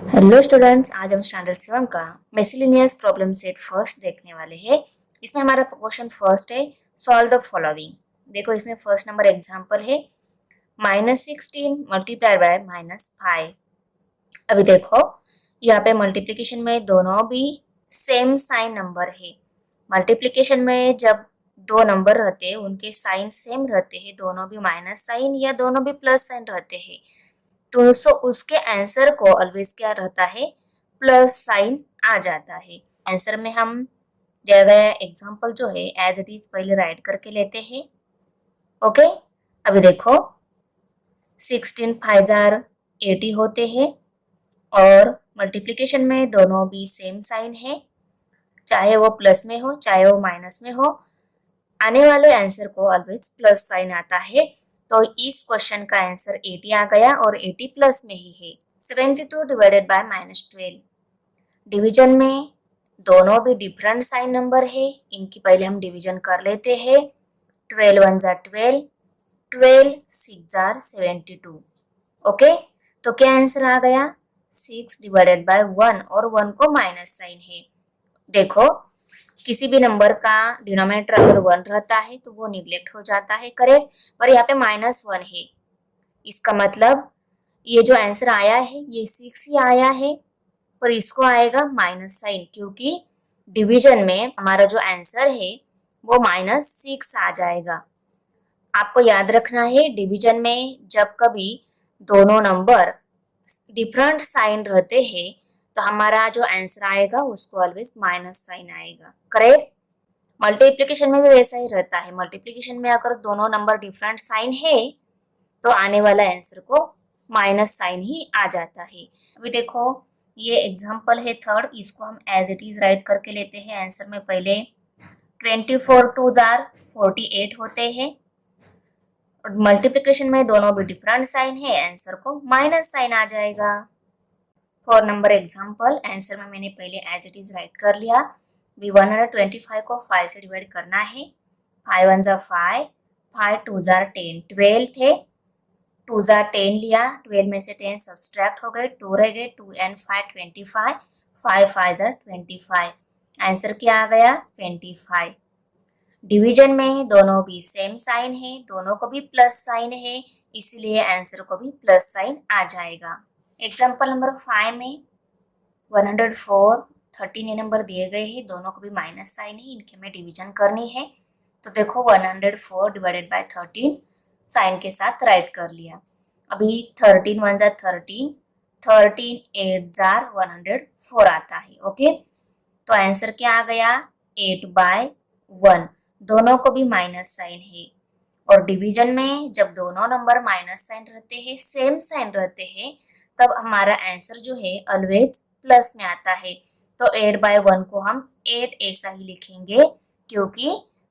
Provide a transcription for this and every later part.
Hello students, आज हम standard 7 का मिसलिनियस प्रॉब्लम सेट फर्स्ट देखने वाले हैं। इसमें हमारा क्वेश्चन फर्स्ट है, सॉल्व द फॉलोइंग। देखो, इसमें फर्स्ट नंबर एग्जांपल है -16 मल्टीप्लाइड बाय -5। अभी देखो, यहाँ पे मल्टीप्लिकेशन में दोनों भी सेम साइन नंबर है। मल्टीप्लिकेशन में जब दो नंबर रहते हैं उनके साइन सेम रहते हैं, दोनों भी माइनस साइन या दोनों भी प्लस साइन रहते हैं, तो उसके आंसर को ऑलवेज क्या रहता है, प्लस साइन आ जाता है। आंसर में हम दिया गया एग्जांपल जो है एज इट इज पहले राइट करके लेते हैं। ओके, अभी देखो 16 5 80 होते हैं और मल्टीप्लिकेशन में दोनों भी सेम साइन है, चाहे वो प्लस में हो चाहे वो माइनस में हो, आने वाले आंसर को ऑलवेज प्लस साइन आता है। तो इस क्वेश्चन का आंसर 80 आ गया और 80 प्लस में ही है। 72 डिवाइडेड बाय -12। डिवीजन में दोनों भी डिफरेंट साइन नंबर है, इनकी पहले हम डिवीजन कर लेते हैं। 12 1 12, 12 6 72। ओके, तो क्या आंसर आ गया, 6 डिवाइडेड बाय 1 और 1 को माइनस साइन है। देखो, किसी भी नंबर का डिनोमिनेटर अगर 1 रहता है तो वो निग्लेक्ट हो जाता है, करेक्ट। पर यहाँ पे -1 है, इसका मतलब ये जो आंसर आया है ये 6 ही आया है, पर इसको आएगा माइनस साइन, क्योंकि डिवीजन में हमारा जो आंसर है वो -6 आ जाएगा। आपको याद रखना है, डिवीजन में जब कभी दोनों नंबर डिफरेंट साइन रहते हैं तो हमारा जो आंसर आएगा उसको ऑलवेज माइनस साइन आएगा, करेक्ट। मल्टीप्लिकेशन में भी वैसा ही रहता है। मल्टीप्लिकेशन में अगर दोनों नंबर डिफरेंट साइन है तो आने वाला आंसर को माइनस साइन ही आ जाता है। अभी देखो, ये एग्जांपल है थर्ड, इसको हम एज इट इज राइट करके लेते हैं। आंसर में पहले 24 2 48 होते हैं और मल्टीप्लिकेशन में दोनों भी डिफरेंट साइन है, आंसर को माइनस साइन आ जाएगा। 4 नंबर एग्जांपल, आंसर में मैंने पहले एज इट इज राइट कर लिया। भी 125 को 5 से डिवाइड करना है। 5 1 5, 5 2 10, 12 थे, 2 10 लिया, 12 में से 10 सब्सट्रैक्ट हो गए, 2 रह गए, 2 and 5 25, 5 5 25। आंसर क्या आ गया, 25। डिवीजन में दोनों भी सेम साइन है, दोनों को भी प्लस साइन है, इसलिए आंसर को भी प्लस साइन आ जाएगा। एग्जाम्पल नंबर 5 में 104 13 नंबर दिए गए हैं, दोनों को भी माइनस साइन है, इनके हमें डिवीजन करनी है। तो देखो 104 डिवाइडेड बाय 13 साइन के साथ राइट कर लिया। अभी 13 1 13, 13 8 104 आता है। ओके, तो आंसर क्या आ गया, 8/1। दोनों को भी माइनस साइन है और डिवीजन में जब दोनों नंबर माइनस साइन रहते हैं, सेम साइन रहते हैं, तब हमारा आंसर जो है ऑलवेज प्लस में आता है। तो 8/1 को हम 8 ऐसा ही लिखेंगे, क्योंकि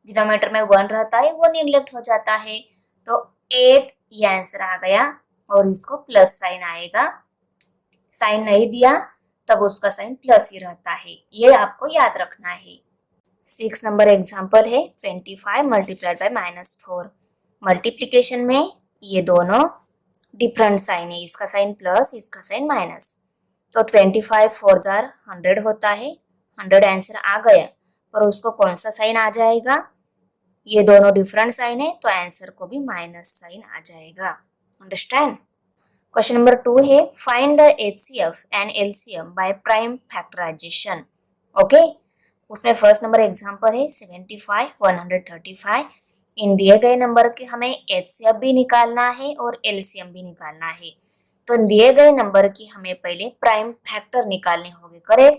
डिनोमिनेटर में 1 रहता है वो निग्लेक्ट हो जाता है। तो 8 ये आंसर आ गया और इसको प्लस साइन आएगा। साइन नहीं दिया तब उसका साइन प्लस ही रहता है, ये आपको याद रखना है। 6 नंबर एग्जांपल है 25 मल्टीप्लाइड बाय -4। मल्टीप्लिकेशन में ये दोनों डिफरेंट साइन है, इसका साइन प्लस इसका साइन माइनस। तो 25 4 100 होता है, 100 आंसर आ गया, पर उसको कौन सा साइन आ जाएगा, ये दोनों डिफरेंट साइन है तो आंसर को भी माइनस साइन आ जाएगा। अंडरस्टैंड। क्वेश्चन नंबर 2 है, find the HCF and LCM by prime factorization. Okay, उसमें फर्स्ट नंबर एग्जांपल है 75 135। इन दिए गए नंबर के हमें एचसीएफ भी निकालना है और एलसीएम भी निकालना है। तो दिए गए नंबर की हमें पहले प्राइम फैक्टर निकालने होंगे, करेक्ट।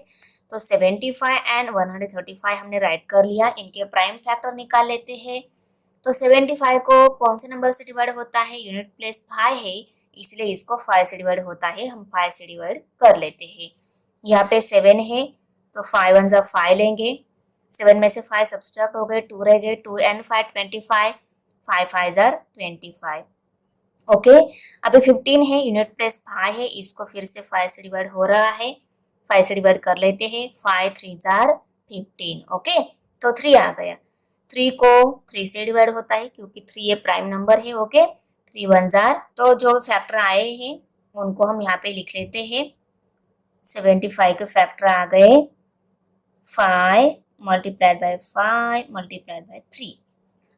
तो 75 एंड 135 हमने राइट कर लिया, इनके प्राइम फैक्टर निकाल लेते हैं। तो 75 को कौन से नंबर से डिवाइड होता है, यूनिट प्लेस 5 है, इसलिए इसको 5 से डिवाइड होता है, हम 5 से डिवाइड कर लेते हैं। यहाँ पे 7 है तो 5 1 5 लेंगे, 7 में से 5 सब्सट्रैक्ट हो गए, 2 रह गए, 2 and 5 25, 5 5 25। ओके, अभी 15 है, यूनिट प्लेस 5 है, इसको फिर से 5 से डिवाइड हो रहा है, 5 से डिवाइड कर लेते हैं, 5 3 15। ओके, तो 3 आ गया। 3 को 3 से डिवाइड होता है क्योंकि 3 ये प्राइम नंबर है। ओके, 3 1 तो जो फैक्टर आए हैं उनको हम यहाँ पे लिख लेते हैं। 75 के फैक्टर आ गए 5 मल्टीप्लाइड बाय 5 मल्टीप्लाइड बाय 3।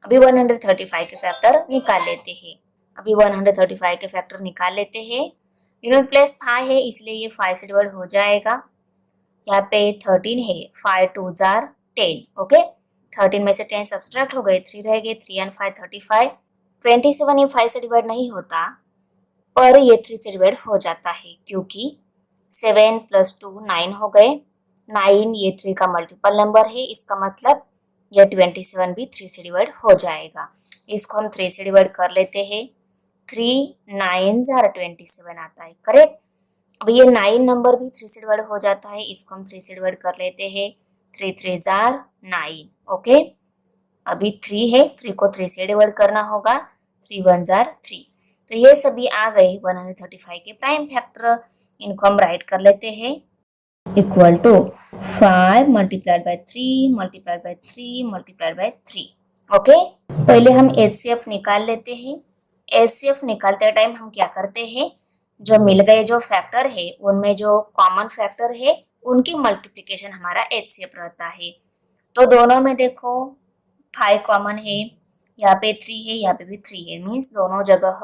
अभी 135 के फैक्टर निकाल लेते हैं। अभी 135 के फैक्टर निकाल लेते हैं। यूनिट प्लेस 5 है इसलिए ये 5 से डिवाइड हो जाएगा। यहाँ पे 13 है, 5 2 जार 10। ओके, 13 में से 10 सब्सट्रैक्ट हो गए, 3 रह गए, 3 एंड 5 35। 27 ये 5 से डिवाइड नहीं होता पर ये 3 से डिवाइड हो जाता है क्योंकि 7 + 2 9 हो गए। 9 ये 3 का मल्टीपल नंबर है, इसका मतलब यह 27 भी 3 से डिवाइड हो जाएगा। इसको हम 3 से डिवाइड कर लेते हैं। 3 9 जार 27 आता है, करेक्ट। अब ये 9 नंबर भी 3 से डिवाइड हो जाता है, इसको हम 3 से डिवाइड कर लेते हैं। 3 3 जार 9। ओके, अभी 3 है, 3 को 3 से डिवाइड करना होगा। 3 1 जार 3। तो ये सभी आ गए 135 के प्राइम फैक्टर। इनको हम राइट कर लेते हैं equal to 5 multiplied by 3 multiplied by 3 multiplied by 3। Okay, पहले हम HCF निकाल लेते हैं। HCF निकालते टाइम हम क्या करते हैं, जो मिल गए जो फैक्टर है उनमें जो कॉमन फैक्टर है उनकी मल्टीप्लिकेशन हमारा HCF रहता है। तो दोनों में देखो 5 कॉमन है, यहाँ पे 3 है, यहाँ पे भी 3 है, मीन्स दोनों जगह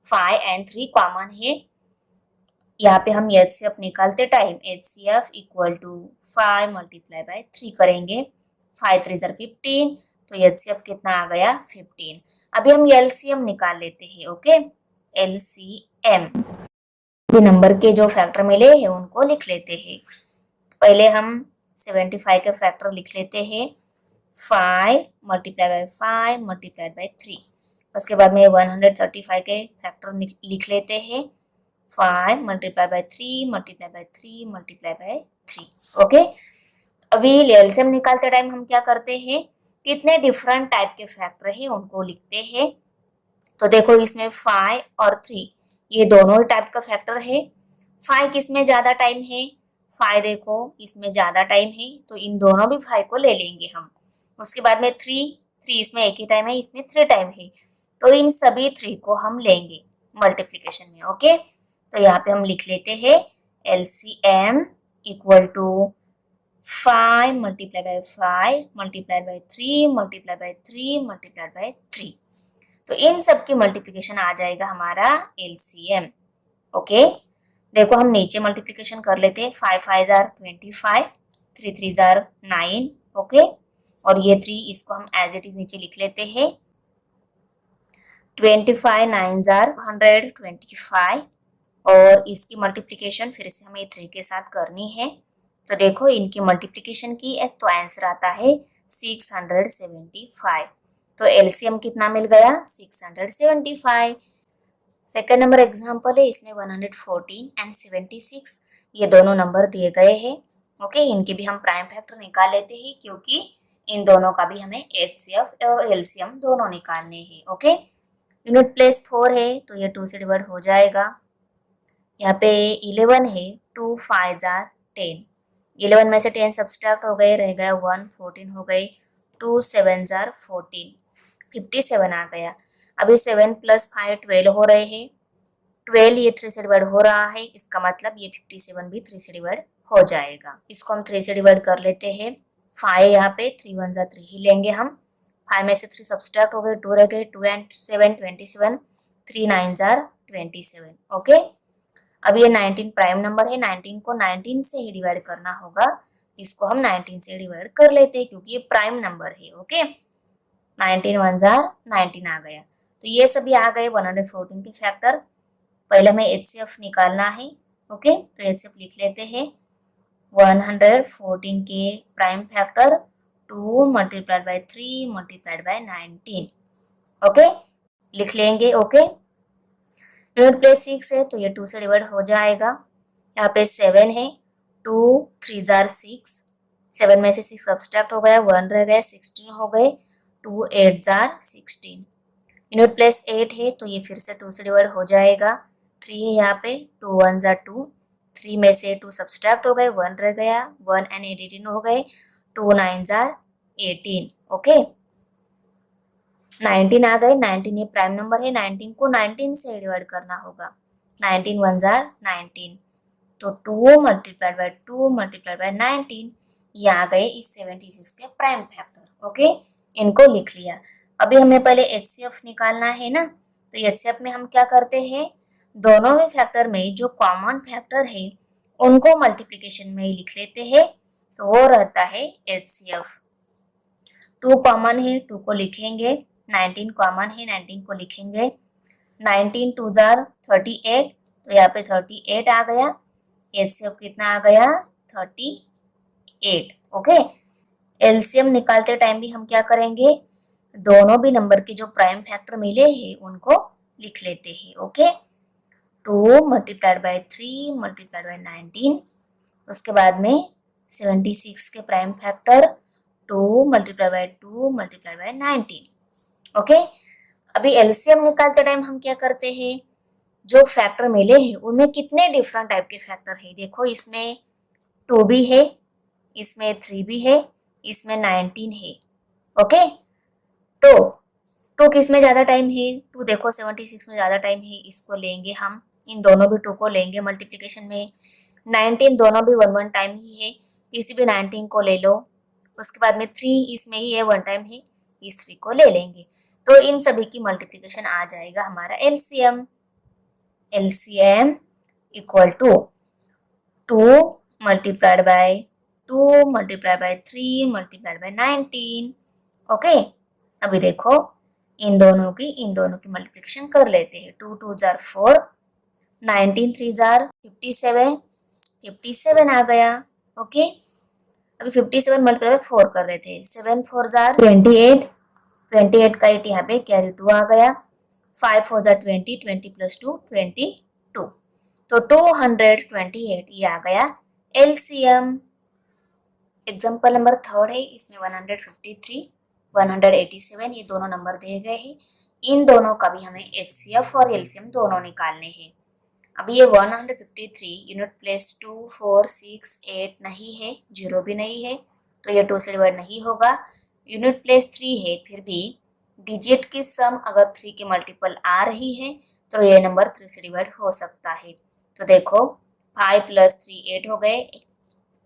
5 एंड 3 कॉमन है। यहाँ पे हम HCF निकालते time HCF equal to 5 multiply by 3 करेंगे। 5 3 जार 15, तो HCF कितना आ गया 15। अभी हम LCM निकाल लेते हैं। ओके, LCM नंबर के जो फैक्टर मिले हैं उनको लिख लेते हैं। पहले हम 75 के फैक्टर लिख लेते हैं। 5 मल्टीप्लाई बाय 5 मल्टीप्लाई बाय 3। उसके बाद में 135 के फैक्टर लिख लेते हैं। 5 multiply by 3 multiply by 3 multiply by 3। Okay, अभी एलसीएम निकालते टाइम हम क्या करते हैं, कितने डिफरेंट टाइप के फैक्टर है उनको लिखते हैं। तो देखो इसमें 5 और 3 ये दोनों टाइप का फैक्टर है। 5 किसमें ज्यादा टाइम है, 5 देखो इसमें ज्यादा टाइम है तो इन दोनों भी 5 को ले लेंगे हम। उसके बाद में 3 इसमें एक ही टाइम है, इसमें 3 टाइम है, तो इन सभी 3 को हम लेंगे मल्टीप्लीकेशन में। ओके, तो यहाँ पे हम लिख लेते हैं LCM equal to 5 multiply by 5 multiply by 3 multiply by 3 multiply by 3। तो इन सब की मल्टीप्लिकेशन आ जाएगा हमारा LCM। ओके, देखो हम नीचे मल्टीप्लिकेशन कर लेते हैं। 5 5 जार 25, 3 3 जार 9। ओके, और ये 3 इसको हम एज इट इज नीचे लिख लेते हैं। 25 9 जार 125, और इसकी मल्टीप्लिकेशन फिर से हमें 3 के साथ करनी है। तो देखो इनकी मल्टीप्लिकेशन की एक तो आंसर आता है 675। तो एलसीएम कितना मिल गया 675। सेकंड नंबर एग्जांपल है, इसमें 114 एंड 76 ये दोनों नंबर दिए गए हैं। ओके, इनके भी हम प्राइम फैक्टर निकाल लेते हैं क्योंकि इन दोनों का भी हमें HCF और LCM दोनों निकालने हैं। ओके, यूनिट प्लेस 4 है तो ये 2 से डिवाइड हो जाएगा। यहाँ पे 11 है, 2 5 जार 10। 11 में से 10 सब्सट्रैक्ट हो गए, रह गया 1, 14 हो गई, 2 7 जार 14, 57 आ गया। अभी 7 + 5 12 हो रहे हैं। 12 ये 3 से डिवाइड हो रहा है, इसका मतलब ये 57 भी 3 से डिवाइड हो जाएगा। इसको हम 3 से डिवाइड कर लेते हैं। 5 यहाँ पे 3 1 जार 3 ही लेंगे हम। 5 में से 3 सब्सट्रैक्ट हो गए, 2 रह गए, 2 एंड 7 27, 3 9 जार 27। ओके, अब ये 19 प्राइम नंबर है, 19 को 19 से ही डिवाइड करना होगा। इसको हम 19 से डिवाइड कर लेते हैं क्योंकि ये प्राइम नंबर है। ओके, 19 1 जार 19 आ गया। तो ये सभी आ गए 114 के फैक्टर। पहले हमें HCF निकालना है। ओके, तो HCF लिख लेते हैं। 114 के prime factor 2 multiplied by 3 multiplied by 19। Okay, लिख लेंगे। ओके, यूनिट प्लेस 6 है तो ये 2 से डिवाइड हो जाएगा। यहाँ पे 7 है, 2 3 जार 6, 7 में से 6 सब्सट्रैक्ट हो गया, 1 रह गया, 16 हो गए, 2 8 जार 16। यूनिट प्लेस 8 है तो ये फिर से 2 से डिवाइड हो जाएगा। 3 है यहाँ पे, 2 1 जार 2, 3 में से 2 सब्सट्रैक्ट हो गए, 1 रह गया, 1 एंड 18 हो गए, 2 9 जार 18। ओके, 19 आ गए। 19 ये प्राइम नंबर है, 19 को 19 से डिवाइड करना होगा। 19 1 जार 19, तो 2 मल्टीप्लाइड बाय 2 मल्टीप्लाइड बाय 19 ये आ गए इस 76 के प्राइम फैक्टर। ओके, इनको लिख लिया। अभी हमें पहले एचसीएफ निकालना है ना, तो एचसीएफ में हम क्या करते हैं, दोनों में फैक्टर में जो कॉमन फैक्टर है उनको मल्टीप्लिकेशन में ही लिख लेते हैं, तो वो रहता है एचसीएफ। 2 कॉमन है, 2 को लिखेंगे, 19 कॉमन है, 19 को लिखेंगे, 19 2 जार 38, तो यहाँ पे 38 आ गया, एचसीएफ कितना आ गया 38। ओके, एलसीएम निकालते टाइम भी हम क्या करेंगे, दोनों भी नंबर के जो प्राइम फैक्टर मिले हैं उनको लिख लेते हैं। Okay, 2 multiplied by 3 multiplied by 19, उसके बाद में 76 के prime factor 2 multiplied by 2 multiplied by 19। Okay, अभी एलसीएम निकालते टाइम हम क्या करते हैं, जो फैक्टर मिले हैं उनमें कितने डिफरेंट टाइप के फैक्टर है, देखो इसमें 2 भी है, इसमें 3 भी है, इसमें 19 है। ओके, तो 2 किस में ज्यादा टाइम है, 2 देखो 76 में ज्यादा टाइम है, इसको लेंगे हम, इन दोनों भी 2 को लेंगे मल्टीप्लिकेशन में। 19 दोनों भी 1 टाइम ही है, किसी भी 19 को ले लो। उसके बाद में 3 इसमें ही है, 1 टाइम है, इस 3 को ले लेंगे, तो इन सभी की मल्टीप्लिकेशन आ जाएगा हमारा LCM. LCM equal to 2 multiplied by 2 multiplied by 3 multiplied by 19। Okay, अभी देखो इन दोनों की मल्टीप्लिकेशन कर लेते हैं। 2 2 जार 4, 19 3 जार 57, 57 आ गया। ओके, अभी 57 मल्टीप्लाई बाय 4 कर रहे थे, 7 4 जार 28, 28 का 8 यहाँ पे कैरी 2 आ गया, 5 4 जार 20, 20 प्लस 2 22, तो 228 ये आ गया एलसीएम। एग्जाम्पल नंबर 3 है, इसमें 153 187 ये दोनों नंबर दिए गए हैं, इन दोनों का भी हमें एचसीएफ और एलसीएम दोनों निकालने हैं। अभी ये 153 यूनिट प्लेस 2 4 6 8 नहीं है, 0 भी नहीं है, तो ये 2 से डिवाइड नहीं होगा। यूनिट प्लेस 3 है, फिर भी डिजिट की सम अगर 3 के मल्टीपल आ रही है तो ये नंबर 3 से डिवाइड हो सकता है। तो देखो 5 प्लस 3 8 हो गए,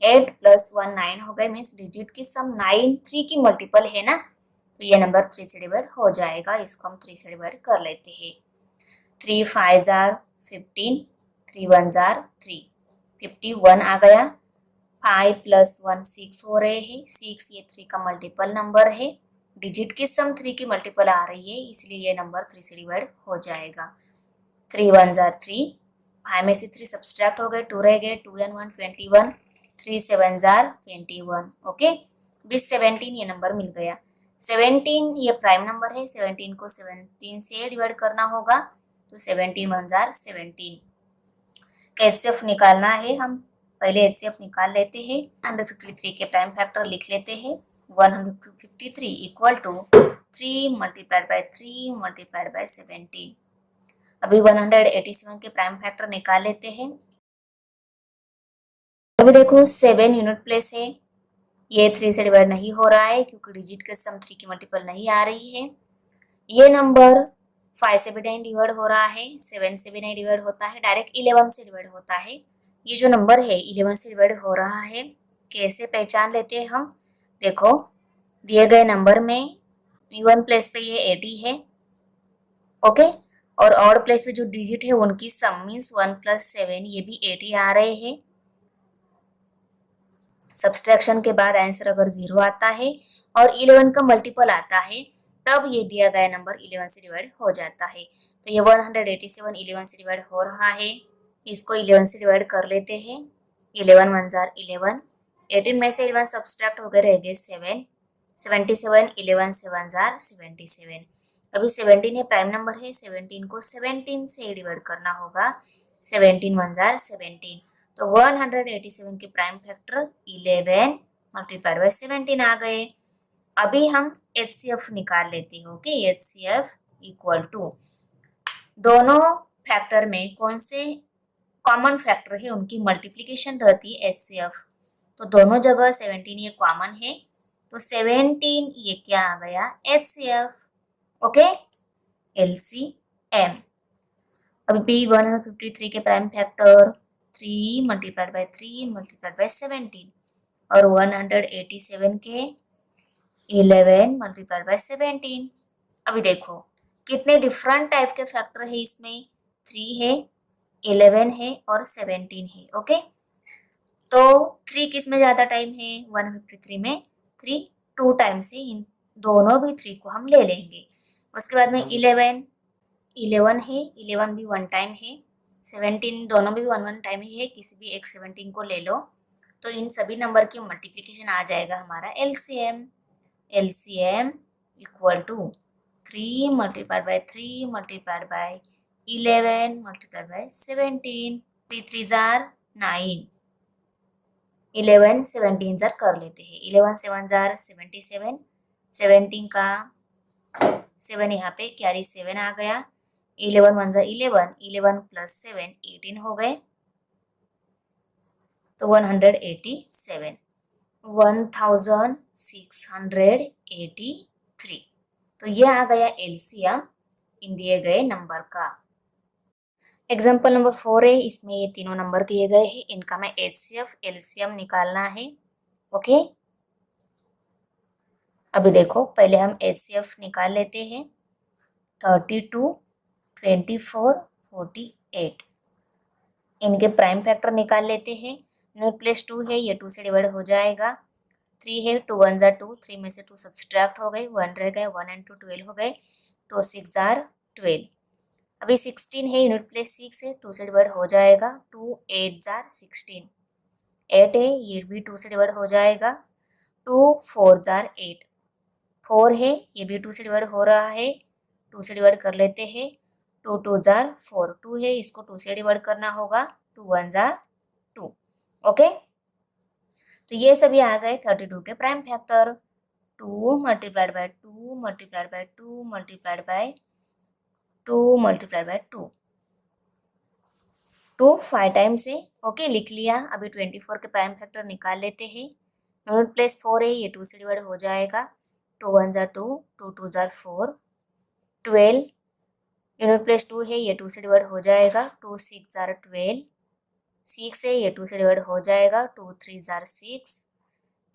8 प्लस 1 9 हो गए, मीन्स डिजिट की सम 9 3 की मल्टीपल है ना, तो ये नंबर 3 से डिवाइड हो जाएगा, इसको हम 3 से डिवाइड कर लेते हैं। 3 5 जार 15, 3 1 जार 3, 51 आ गया। 5 प्लस 1 6 हो रहे हैं, 6 ये 3 का मल्टीपल नंबर है, डिजिट की सम 3 की मल्टीपल आ रही है, इसलिए ये नंबर 3 से डिवाइड हो जाएगा। 3 1 जार 3, 5 में से 3 सब्सट्रैक्ट हो गए, 2 रह गए, 2 and 1 21, 3 7 जार 21। ओके, 17 ये नंबर मिल गया। 17 ये प्राइम नंबर है, 17 को 17 से डिवाइड करना होगा, तो 17 1 जार 17। एचसीएफ निकालना है, हम पहले एचसीएफ निकाल लेते हैं। 153 के प्राइम फैक्टर लिख लेते हैं। 153 equal to 3 multiplied by 3 multiplied by 17। अभी 187 के प्राइम फैक्टर निकाल लेते हैं। अभी देखो 7 यूनिट प्लेस है, ये 3 से डिवाइड नहीं हो रहा है क्योंकि डिजिट के सम 3 की मल्टीपल नहीं आ रही है। ये नंबर 5 से भी नहीं डिवाइड हो रहा है, 7 से भी नहीं डिवाइड होता है, डायरेक्ट 11 से डिवाइड होता है। ये जो नंबर है 11 से डिवाइड हो रहा है, कैसे पहचान लेते हैं हम, देखो दिए गए नंबर में इवन प्लेस पे ये 80 है, ओके, और ऑड प्लेस पे जो डिजिट है उनकी सम मीन्स 1 + 7 ये भी 80 आ रहे हैं। सब्सट्रैक्शन के बाद आंसर अगर 0 आता है और 11 का मल्टीपल आता है तब ये दिया गया नंबर 11 से डिवाइड हो जाता है। तो ये 187 11 से डिवाइड हो रहा है, इसको 11 से डिवाइड कर लेते हैं। 11 1 जार 11, 18 में से 11 सब्सट्रैक्ट हो गए, रह गए 7, 77 11 7 जार 77। अभी 17 ये प्राइम नंबर है, 17 को 17 से डिवाइड करना होगा, 17 1 जार 17। तो 187 के प्राइम फैक्टर 11 मल्टीप्लाइड बाय 17 आ गए। अभी हम एचसीएफ निकाल लेते हैं। ओके, एचसीएफ इक्वल टू दोनों फैक्टर में कौन से कॉमन फैक्टर है उनकी मल्टीप्लिकेशन रहती है एचसीएफ। तो दोनों जगह 17 ये कॉमन है, तो 17 ये क्या आ गया एचसीएफ। Okay, LCM. अभी 153 के prime factor 3 multiplied by 3 multiplied by 17 और 187 के 11 मल्टीप्लाइड बाय 17। अभी देखो कितने डिफरेंट टाइप के फैक्टर है इसमें, 3 है, 11 है और 17 है। ओके, तो 3 किस में ज्यादा टाइम है, 153 में 3 2 टाइम से इन दोनों भी 3 को हम ले लेंगे। उसके बाद में 11 है, 11 भी 1 टाइम है, 17 दोनों भी 1 1 टाइम ही है, किसी भी एक 17 को ले लो तो इन सभी नंबर की मल्टीप्लिकेशन आ जाएगा हमारा LCM. LCM equal to 3 multiplied by 3 multiplied by 11 multiplied by 17। 3 3 जार 9, 11 17 जार कर लेते हैं, 11 7 जार 77, 17 का 7 यहाँ पे कैरी 7 आ गया, 11 1 जार 11, 11 प्लस 7 18 हो गए, तो 187, 1683। तो ये आ गया एलसीएम इन दिए गए नंबर का। एग्जाम्पल नंबर 4 है, इसमें ये तीनों नंबर दिए गए हैं, इनका मैं एचसीएफ एलसीएम निकालना है। ओके, अभी देखो पहले हम एचसीएफ निकाल लेते हैं। 32 24 48 इनके प्राइम फैक्टर निकाल लेते हैं। यूनिट प्लेस 2 है, ये 2 से डिवाइड हो जाएगा। 3 है, 2 1 जार 2, 3 में से 2 सब्सट्रैक्ट हो गए, 1 रह गए, 1 एंड 2 12 हो गए, 2 6 जार 12। अभी 16 है, यूनिट प्लेस 6 है, 2 से डिवाइड हो जाएगा, 2 8 जार 16। 8 है, ये भी 2 से डिवाइड हो जाएगा, 2 4 जार 8। 4 है, ये भी 2 से डिवाइड हो रहा है, 2 से डिवाइड कर लेते हैं, 2 2 जार 4। 2 है, इसको 2 से डिवाइड करना होगा, 2 1 जार 2। ओके, तो ये सभी आ गए 32 के prime factor. 2 multiplied by 2 multiplied by 2 multiplied by 2 multiplied by 2, 2 5 times है। ओके, लिख लिया। अभी 24 के प्राइम फैक्टर निकाल लेते हैं। यूनिट प्लेस 4 है, ये 2 से डिवाइड हो जाएगा, 2 1 जार 2, 2 2 जार 4, 12। यूनिट प्लेस 2 है, ये 2 से डिवाइड हो जाएगा, 2 6 जार 12। 6 है, ये 2 से डिवाइड हो जाएगा, 2 3 जार 6।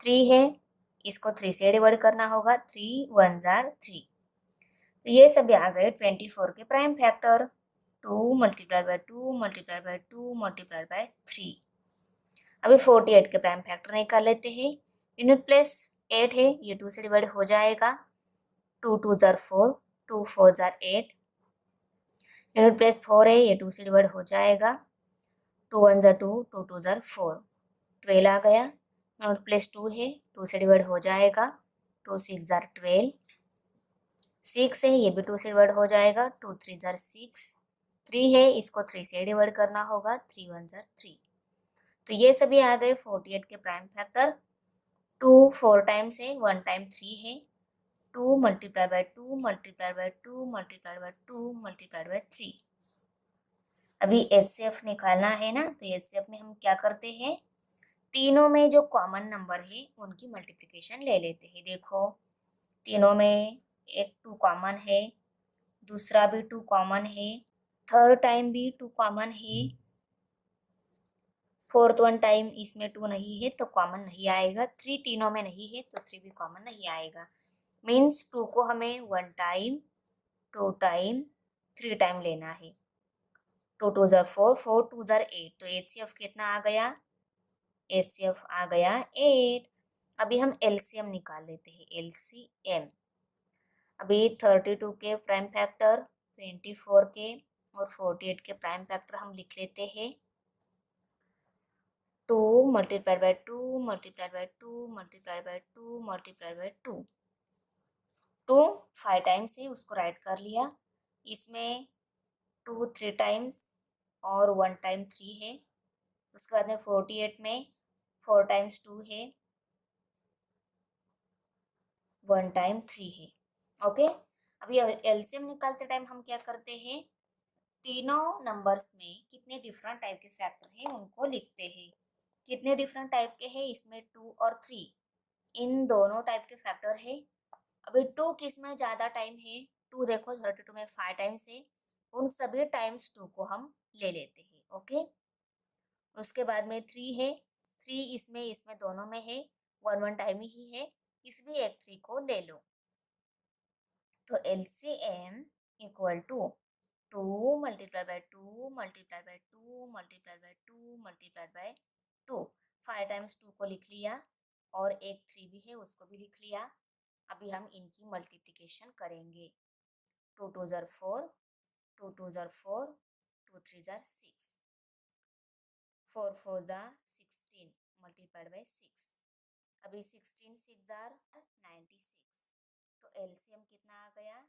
3 है, इसको 3 से डिवाइड करना होगा, 3 1 जार 3। तो ये सभी आ गए 24 के prime factor. 2 multiplied by 2 multiplied by 2 multiplied by 3। अभी 48 के प्राइम फैक्टर निकाल लेते हैं। यूनिट प्लेस 8 है, ये 2 से डिवाइड हो जाएगा, 2 2 जार 4, 2 4 जार 8। यूनिट प्लेस 4 है, ये 2 से डिवाइड हो जाएगा, 2 1 जार 2, 2 2 जार 4, 12 आ गया। यूनिट प्लेस 2 है, 2 से डिवाइड हो जाएगा, 2 6 जार 12। 6 है, ये भी 2 से डिवाइड हो जाएगा, 2 3 जार 6। 3 है, इसको 3 से डिवाइड करना होगा, 3 1 जार 3। तो ये सभी आ गए 48 के प्राइम फैक्टर। 2 4 टाइम्स है, 1 टाइम 3 है, 2 multiply by 2 multiply by 2 multiply by 2 multiply by 3। अभी एचसीएफ निकालना है ना, तो एचसीएफ में हम क्या करते हैं, तीनों में जो कॉमन नंबर है उनकी मल्टीप्लिकेशन ले लेते हैं। देखो तीनों में एक 2 कॉमन है, दूसरा भी 2 कॉमन है, थर्ड टाइम भी 2 कॉमन है, फोर्थ 1 टाइम इसमें 2 नहीं है तो कॉमन नहीं आएगा। 3 तीनों में नहीं है तो 3 भी कॉमन नहीं आएगा। मीन्स 2 को हमें 1 टाइम 2 टाइम 3 टाइम लेना है। 2 2 जार 4, 4 2 जार 8, तो एचसीएफ कितना आ गया, एचसीएफ आ गया 8। अभी हम एलसीएम निकाल लेते हैं, एलसीएम। अभी 32 के प्राइम फैक्टर, 24 के और 48 के प्राइम फैक्टर हम लिख लेते हैं। 2 multiplied by 2 multiplied by 2 multiplied by 2 multiplied by 2। 2 5 times है, उसको राइट कर लिया। इसमें 2 3 टाइम्स और 1 टाइम 3 है। उसके बाद में 48 में 4 टाइम्स 2 है, 1 टाइम 3 है। ओके, अभी एलसीएम निकालते टाइम हम क्या करते हैं, तीनों नंबर्स में कितने डिफरेंट टाइप के फैक्टर हैं उनको लिखते हैं। कितने डिफरेंट टाइप के हैं, इसमें 2 और 3, इन दोनों टाइप के फैक्टर है। अभी 2 किस में ज़्यादा टाइम है, 2 देखो 32 में 5 टाइम्स है, उन सभी टाइम्स 2 को हम ले लेते हैं। ओके, उसके बाद में 3 है, 3 इसमें दोनों में है, 1 टाइम ही है, किसी भी एक 3 को ले लो। तो LCM equal to 2 multiply by 2 multiply by 2 multiply by 2 multiply by 2। 5 times 2 को लिख लिया और एक 3 भी है उसको भी लिख लिया। अभी हम इनकी मल्टीप्लिकेशन करेंगे। 2 2 ज़र 4, 2 2 ज़र 4, 2 3 ज़र 6, 4 4 ज़र 16 मल्टीप्लाइड बाय 6। अभी 16 6 ज़र 96। तो एलसीएम कितना आ गया?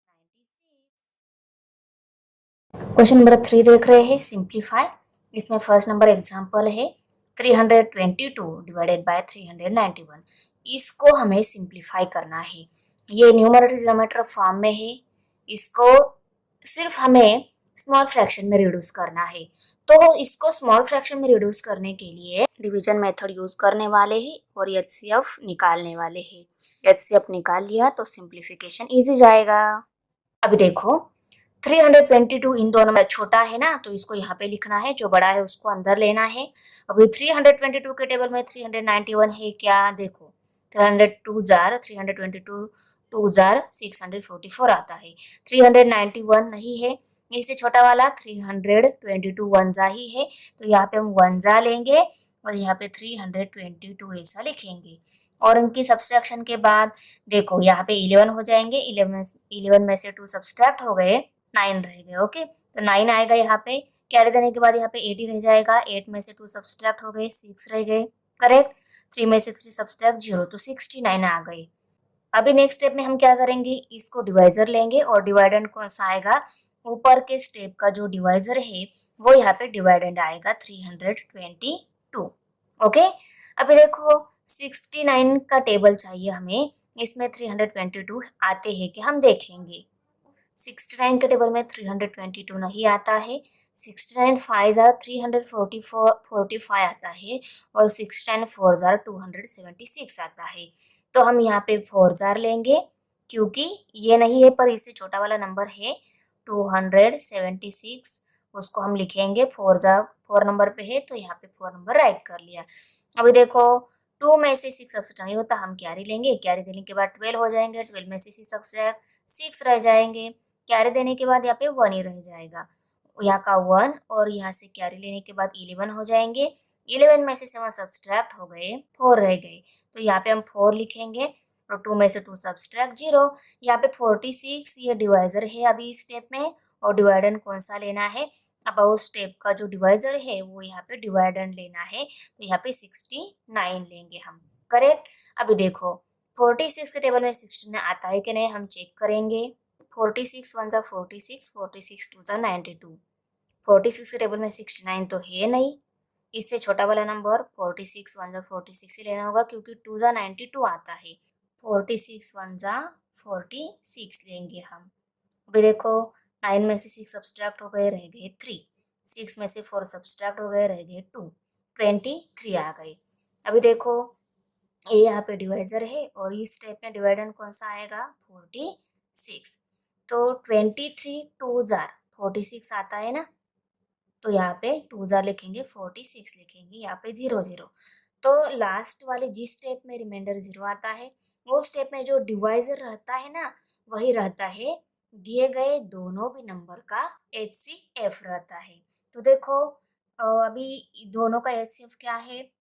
96। क्वेश्चन नंबर 3 देख रहे हैं, सिंप्लीफाई। इसमें फर्स्ट नंबर एग्जांपल है 322 डिवाइडेड बाय 391। इसको हमें सिंप्लीफाई करना है। ये न्यूमरेटर डिनोमिनेटर फॉर्म में है, इसको सिर्फ हमें स्मॉल फ्रैक्शन में रिड्यूस करना है। तो इसको स्मॉल फ्रैक्शन में रिड्यूस करने के लिए डिवीजन मेथड यूज करने वाले हैं और एचसीएफ निकालने वाले हैं। एचसीएफ निकाल लिया तो सिंप्लीफिकेशन इजी जाएगा। अभी देखो 322 इन दोनों में छोटा है ना, तो इसको यहाँ पे लिखना है, जो बड़ा है उसको अंदर लेना है। अभी 322 के टेबल में 391 है क्या? देखो 302 जार 322 2 जार 644 आता है। 391 नहीं है, इससे छोटा वाला 322 वन जा ही है, तो यहाँ पे हम वन जा लेंगे और यहाँ पे 322 ऐसा लिखेंगे। और इनकी सब्सट्रैक्शन के बाद देखो यहाँ पे 11 हो जाएंगे, 11 में से 2 सब्सट्रैक्ट हो गए, 9 रह गए। ओके, तो 9 आएगा यहाँ पे, कैरी देने के बाद यहाँ पे 80 रह जाएगा, 8 में से 2 सब्सट्रैक्ट हो गए, 6 रह गए। करेक्ट, 3 में से 3 सब्सट्रैक्ट 0, तो 69 आ गए। अभी नेक्स्ट स्टेप में हम क्या करेंगे, इसको डिवाइजर लेंगे और डिवाइडेंड कौन सा आएगा? ऊपर के स्टेप का जो डिवाइजर है वो यहाँ पे डिवाइडेंड आएगा 322। ओके, अभी देखो 69 का टेबल चाहिए हमें, इसमें 322 आते हैं कि हम देखेंगे। 69 के टेबल में 322 नहीं आता है, 69 5 जार 344 आता है और 69 4 जार 276 आता है। तो हम यहाँ पे 4 जार लेंगे, क्योंकि ये नहीं है पर इससे छोटा वाला नंबर है 276, उसको हम लिखेंगे 4 जार 4 नंबर पे है, तो यहाँ पे 4 नंबर राइट कर लिया। अभी देखो 2 में से 6 सब्सट्रैक्ट नहीं होता, हम कैरी लेंगे, कैरी देने के बाद 12 हो जाएंगे, 12 में से 6 सब्सट्रैक्ट 6 रह जाएंगे, कैरी देने के बाद यहाँ पे 1 ही रह जाएगा, यहाँ का 1 और यहाँ से कैरी लेने के बाद 11 हो जाएंगे, 11 में से 7 सब्सट्रैक्ट हो गए, 4 रह गए, तो यहाँ पे हम 4 लिखेंगे और 2 में से 2 सब्सट्रैक्ट 0। यहाँ पे 46 ये डिवाइजर है अभी इस स्टेप में, और डिवाइडेंड कौन सा लेना है? अब उस स्टेप का जो डिवाइजर है वो यहाँ पे डिवाइडेंड लेना है, तो यहाँ पे 69 लेंगे हम। करेक्ट, अभी देखो 46 के टेबल में 69 आता है कि नहीं हम चेक करेंगे। 46 1 जा 46, 46 2 जा 92, 46 के टेबल में 69 तो है नहीं, इससे छोटा वाला नंबर 46 1 जा 46 ही लेना होगा, क्योंकि 2 जा 92 आता है। 46 1 जा 46 लेंगे हम। अभी देखो 9 में से 6 सब्सट्रैक्ट हो गए, रह गए 3, 6 में से 4 सब्सट्रैक्ट हो गए, रह गए 2, 23 आ गए। अभी देखो ये यहाँ पे डिवाइजर है और इस टाइप में डिवाइडेंड कौन सा आएगा? 46। तो 23 2 जार 46 आता है ना, तो यहाँ पे 2 जार लिखेंगे, 46 लिखेंगे, यहाँ पे 0 0। तो लास्ट वाले जिस स्टेप में रिमाइंडर 0 आता है वो स्टेप में जो डिवाइजर रहता है ना वही रहता है दिए गए दोनों भी नंबर का HCF रहता है। तो देखो अभी दोनों का HCF क्या है?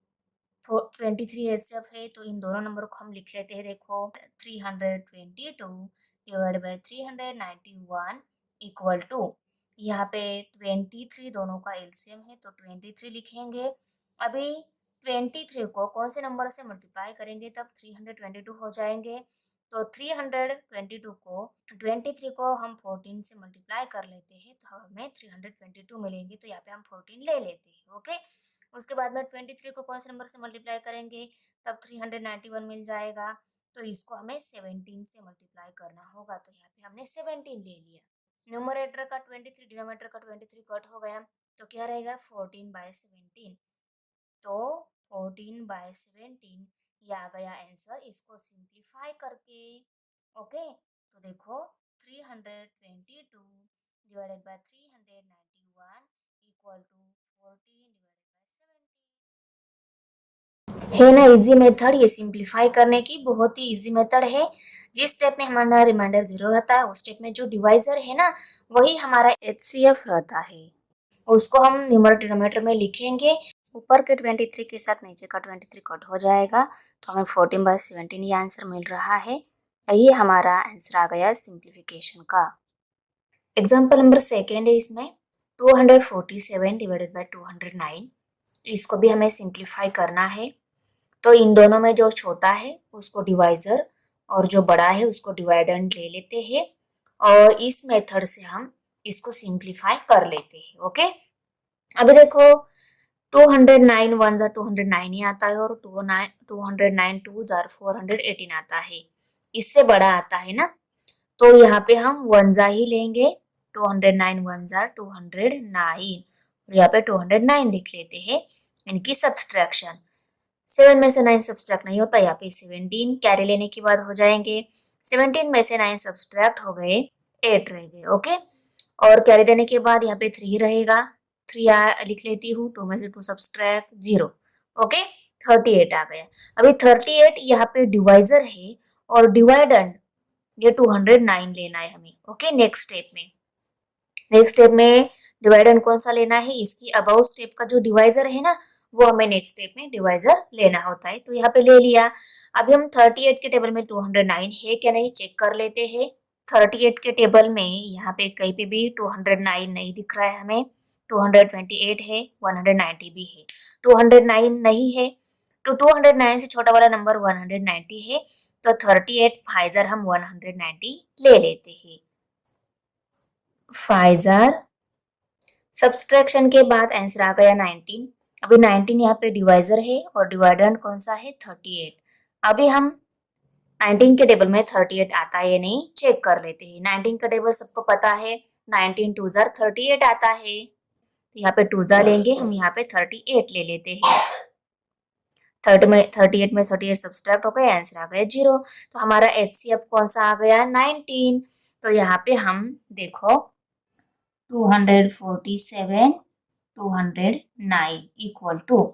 23 HCF है, तो इन दोनों नंबर को हम लिख लेते हैं। देखो 322 डिवाइड बाय 391 इक्वल टू, यहाँ पे 23 दोनों का एलसीएम है तो 23 लिखेंगे। अभी 23 को कौन से नंबर से मल्टीप्लाई करेंगे तब 322 हो जाएंगे? तो 322 को 23 को हम 14 से मल्टीप्लाई कर लेते हैं तो हमें 322 मिलेंगे, तो यहाँ पे हम 14 ले लेते हैं। ओके, उसके बाद में 23 को कौन से नंबर से मल्टीप्लाई करेंगे तब 391 मिल जाएगा, तो इसको हमें 17 से मल्टीप्लाई करना होगा, तो यहाँ पे हमने 17 ले लिया। न्यूमरेटर का 23 डिनोमिनेटर का 23 कट हो गया, तो क्या रहेगा 14/17। तो 14/17 ये आ गया आंसर, इसको सिंप्लीफाई करके। ओके, तो देखो 322 divided by 391 equal to 14 divided by है ना इजी मेथड, ये सिंप्लीफाई करने की बहुत ही इजी मेथड है। जिस स्टेप में हमारा रिमाइंडर 0 रहता है उस स्टेप में जो डिवाइजर है ना वही हमारा एचसीएफ रहता है, उसको हम न्यूमरेटर डिनोमिनेटर में लिखेंगे। ऊपर के 23 के साथ नीचे का 23 कट हो जाएगा तो हमें 14/17 ये आंसर मिल रहा है। यही हमारा आंसर आ गया सिंप्लीफिकेशन का। एग्जाम्पल नंबर सेकेंड है, इसमें 247 डिवाइडेड बाय 209, इसको भी हमें सिंप्लीफाई करना है। तो इन दोनों में जो छोटा है उसको डिवाइजर और जो बड़ा है उसको डिवाइडेंड ले लेते हैं और इस मेथड से हम इसको सिंप्लीफाई कर लेते हैं। ओके, अभी देखो 209 वन जार 209 ही आता है और 209 टू जार 418 आता है, इससे बड़ा आता है ना, तो यहाँ पे हम वन जा ही लेंगे। 209 वन जार 209 और यहाँ पे 209 लिख लेते हैं। इनकी सब्सट्रैक्शन, 7 में से 9 सब्सट्रैक्ट नहीं होता, यहाँ पे 17 कैरी लेने के बाद हो जाएंगे। 17 में से 9 सब्सट्रैक्ट हो गए, 8 रह गए। ओके, और कैरी देने के बाद यहाँ पे 3 रहेगा, 3 लिख लेती हूँ, 2 में से 2 सब्सट्रैक्ट 0। ओके, 38 आ गया। अभी 38 यहाँ पे डिवाइजर है और डिवाइडेंड ये 209 लेना है हमें। ओके, नेक्स्ट स्टेप में डिवाइडेंड कौन सा लेना है, इसकी अबाउ स्टेप का जो डिवाइजर है ना वो हमें नेक्स्ट स्टेप में डिवाइजर लेना होता है। तो यहाँ पे ले लिया। अभी हम 38 के टेबल में 209 है क्या नहीं चेक कर लेते हैं। 38 के टेबल में यहाँ पे कहीं पे भी 209 नहीं दिख रहा है हमें, 228 है, 190 भी है, 209 नहीं है। तो 209 से छोटा वाला नंबर 190 है, तो 38 फाइजर हम 190 ले लेते हैं। फाइजर सब्सट्रैक्शन के बाद आंसर आ गया 19। अभी 19 यहाँ पे डिवाइजर है और डिवाइडेंड कौन सा है 38। अभी हम 19 के टेबल में 38 आता है या नहीं चेक कर लेते हैं। 19 का टेबल सबको पता है, 19 टू जार 38 आता है, तो यहाँ पे 2 जार लेंगे हम, यहाँ पे 38 ले लेते हैं। 38 में 38 सब्सट्रैक्ट हो गए, आंसर आ गया 0। तो हमारा एचसीएफ कौन सा आ गया 19। तो यहाँ पे हम देखो 247 209 इक्वल टू,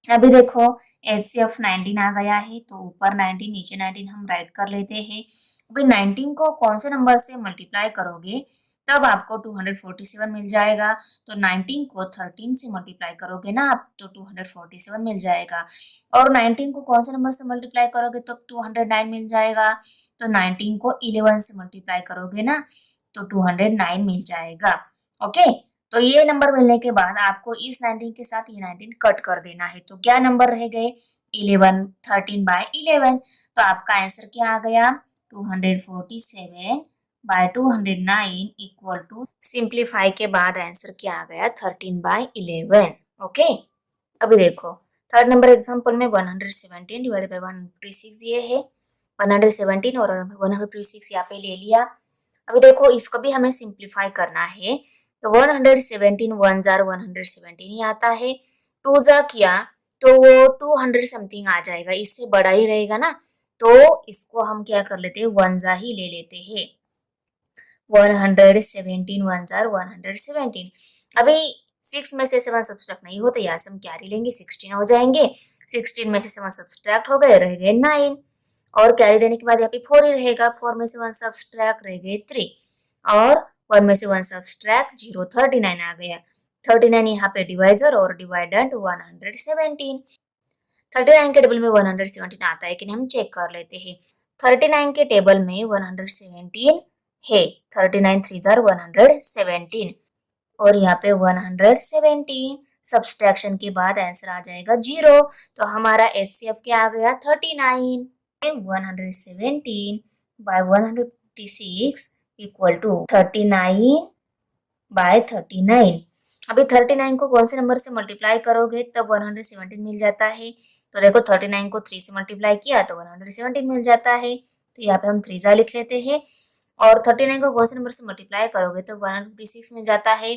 अभी देखो एचसीएफ 19 आ गया है तो ऊपर 19 नीचे 19 हम राइट कर लेते हैं। अभी 19 को कौन से नंबर से मल्टीप्लाई करोगे तब आपको 247 मिल जाएगा। तो 19 को 13 से मल्टीप्लाई करोगे ना आप तो 247 मिल जाएगा, और 19 को कौन से नंबर से मल्टीप्लाई करोगे तो 209 मिल जाएगा। तो 19 को 11 से मल्टीप्लाई करोगे ना तो 209 मिल जाएगा। ओके, तो ये नंबर मिलने के बाद आपको इस 19 के साथ ये 19 कट कर देना है। तो क्या नंबर रह गए 11, 13/11। तो आपका आंसर क्या आ गया 247/209 इक्वल टू, सिंप्लीफाई के बाद आंसर क्या आ गया 13/11। ओके, अभी देखो थर्ड नंबर एग्जांपल में 117 डिवाइडेड बाय 156 ये है। 117 और 156 यहाँ पे ले लिया। अभी देखो इसको भी हमें सिंप्लीफाई करना है। तो 117 वन जार 117 ही आता है, 2 जा किया तो वो 200 समथिंग आ जाएगा, इससे बड़ा ही रहेगा ना, तो इसको हम क्या कर लेते हैं 1 जा ही ले लेते हैं। 117 वन जार 117। अभी 6 में से 7 सब्सट्रैक्ट नहीं होते, यहाँ से हम कैरी लेंगे 16 हो जाएंगे। 16 में से 7 सब्सट्रैक्ट हो गए, रह गए 9, और कैरी देने के बाद यहाँ पे 4 ही रहेगा। 4 में से 1 सब्सट्रैक्ट रह गए 3, और 1 में से 1 सब्सट्रैक्ट 0, 39 आ गया। 39 यहाँ पे डिवाइजर और डिवाइडेंड 117। 39 के टेबल में 117 आता है कि नहीं हम चेक कर लेते हैं। 39 के टेबल में 117 है, 39 3 जार 117 और यहाँ पे 117 सब्सट्रैक्शन के बाद आंसर आ जाएगा 0। तो हमारा एचसीएफ क्या आ गया 39। 117/156 इक्वल टू 39/39। अभी 39 को कौन से नंबर से मल्टीप्लाई करोगे तब 117 मिल जाता है। तो देखो 39 को 3 से मल्टीप्लाई किया तो 117 मिल जाता है, तो यहाँ पे हम 3 जा लिख लेते हैं। और 39 को कौन से नंबर से मल्टीप्लाई करोगे तो 156 मिल जाता है।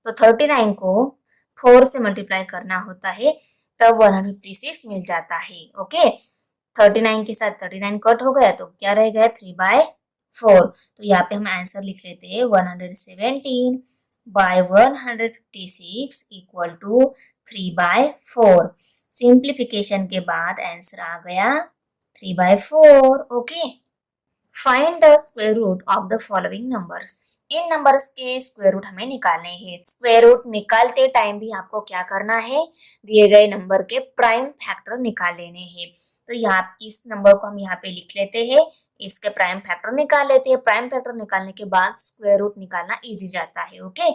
तो 39 को 4 से मल्टीप्लाई करना होता है तब 156 मिल जाता है। ओके, 39 के साथ 39 कट हो गया तो क्या रह गया 3/4। तो यहाँ पे हम आंसर लिख लेते हैं 117 बाय 156 इक्वल टू 3/4। सिंप्लीफिकेशन के बाद आंसर आ गया 3/4। Okay, find the square root of the following numbers. इन नंबर्स के स्क्वायर रूट हमें निकालने हैं। स्क्वायर रूट निकालते टाइम भी आपको क्या करना है, दिए गए नंबर के प्राइम फैक्टर निकाल लेने हैं। तो यहाँ इस नंबर को हम यहाँ पे लिख लेते हैं, इसके प्राइम फैक्टर निकाल लेते हैं। प्राइम फैक्टर निकालने के बाद स्क्वायर रूट निकालना इजी जाता है। ओके,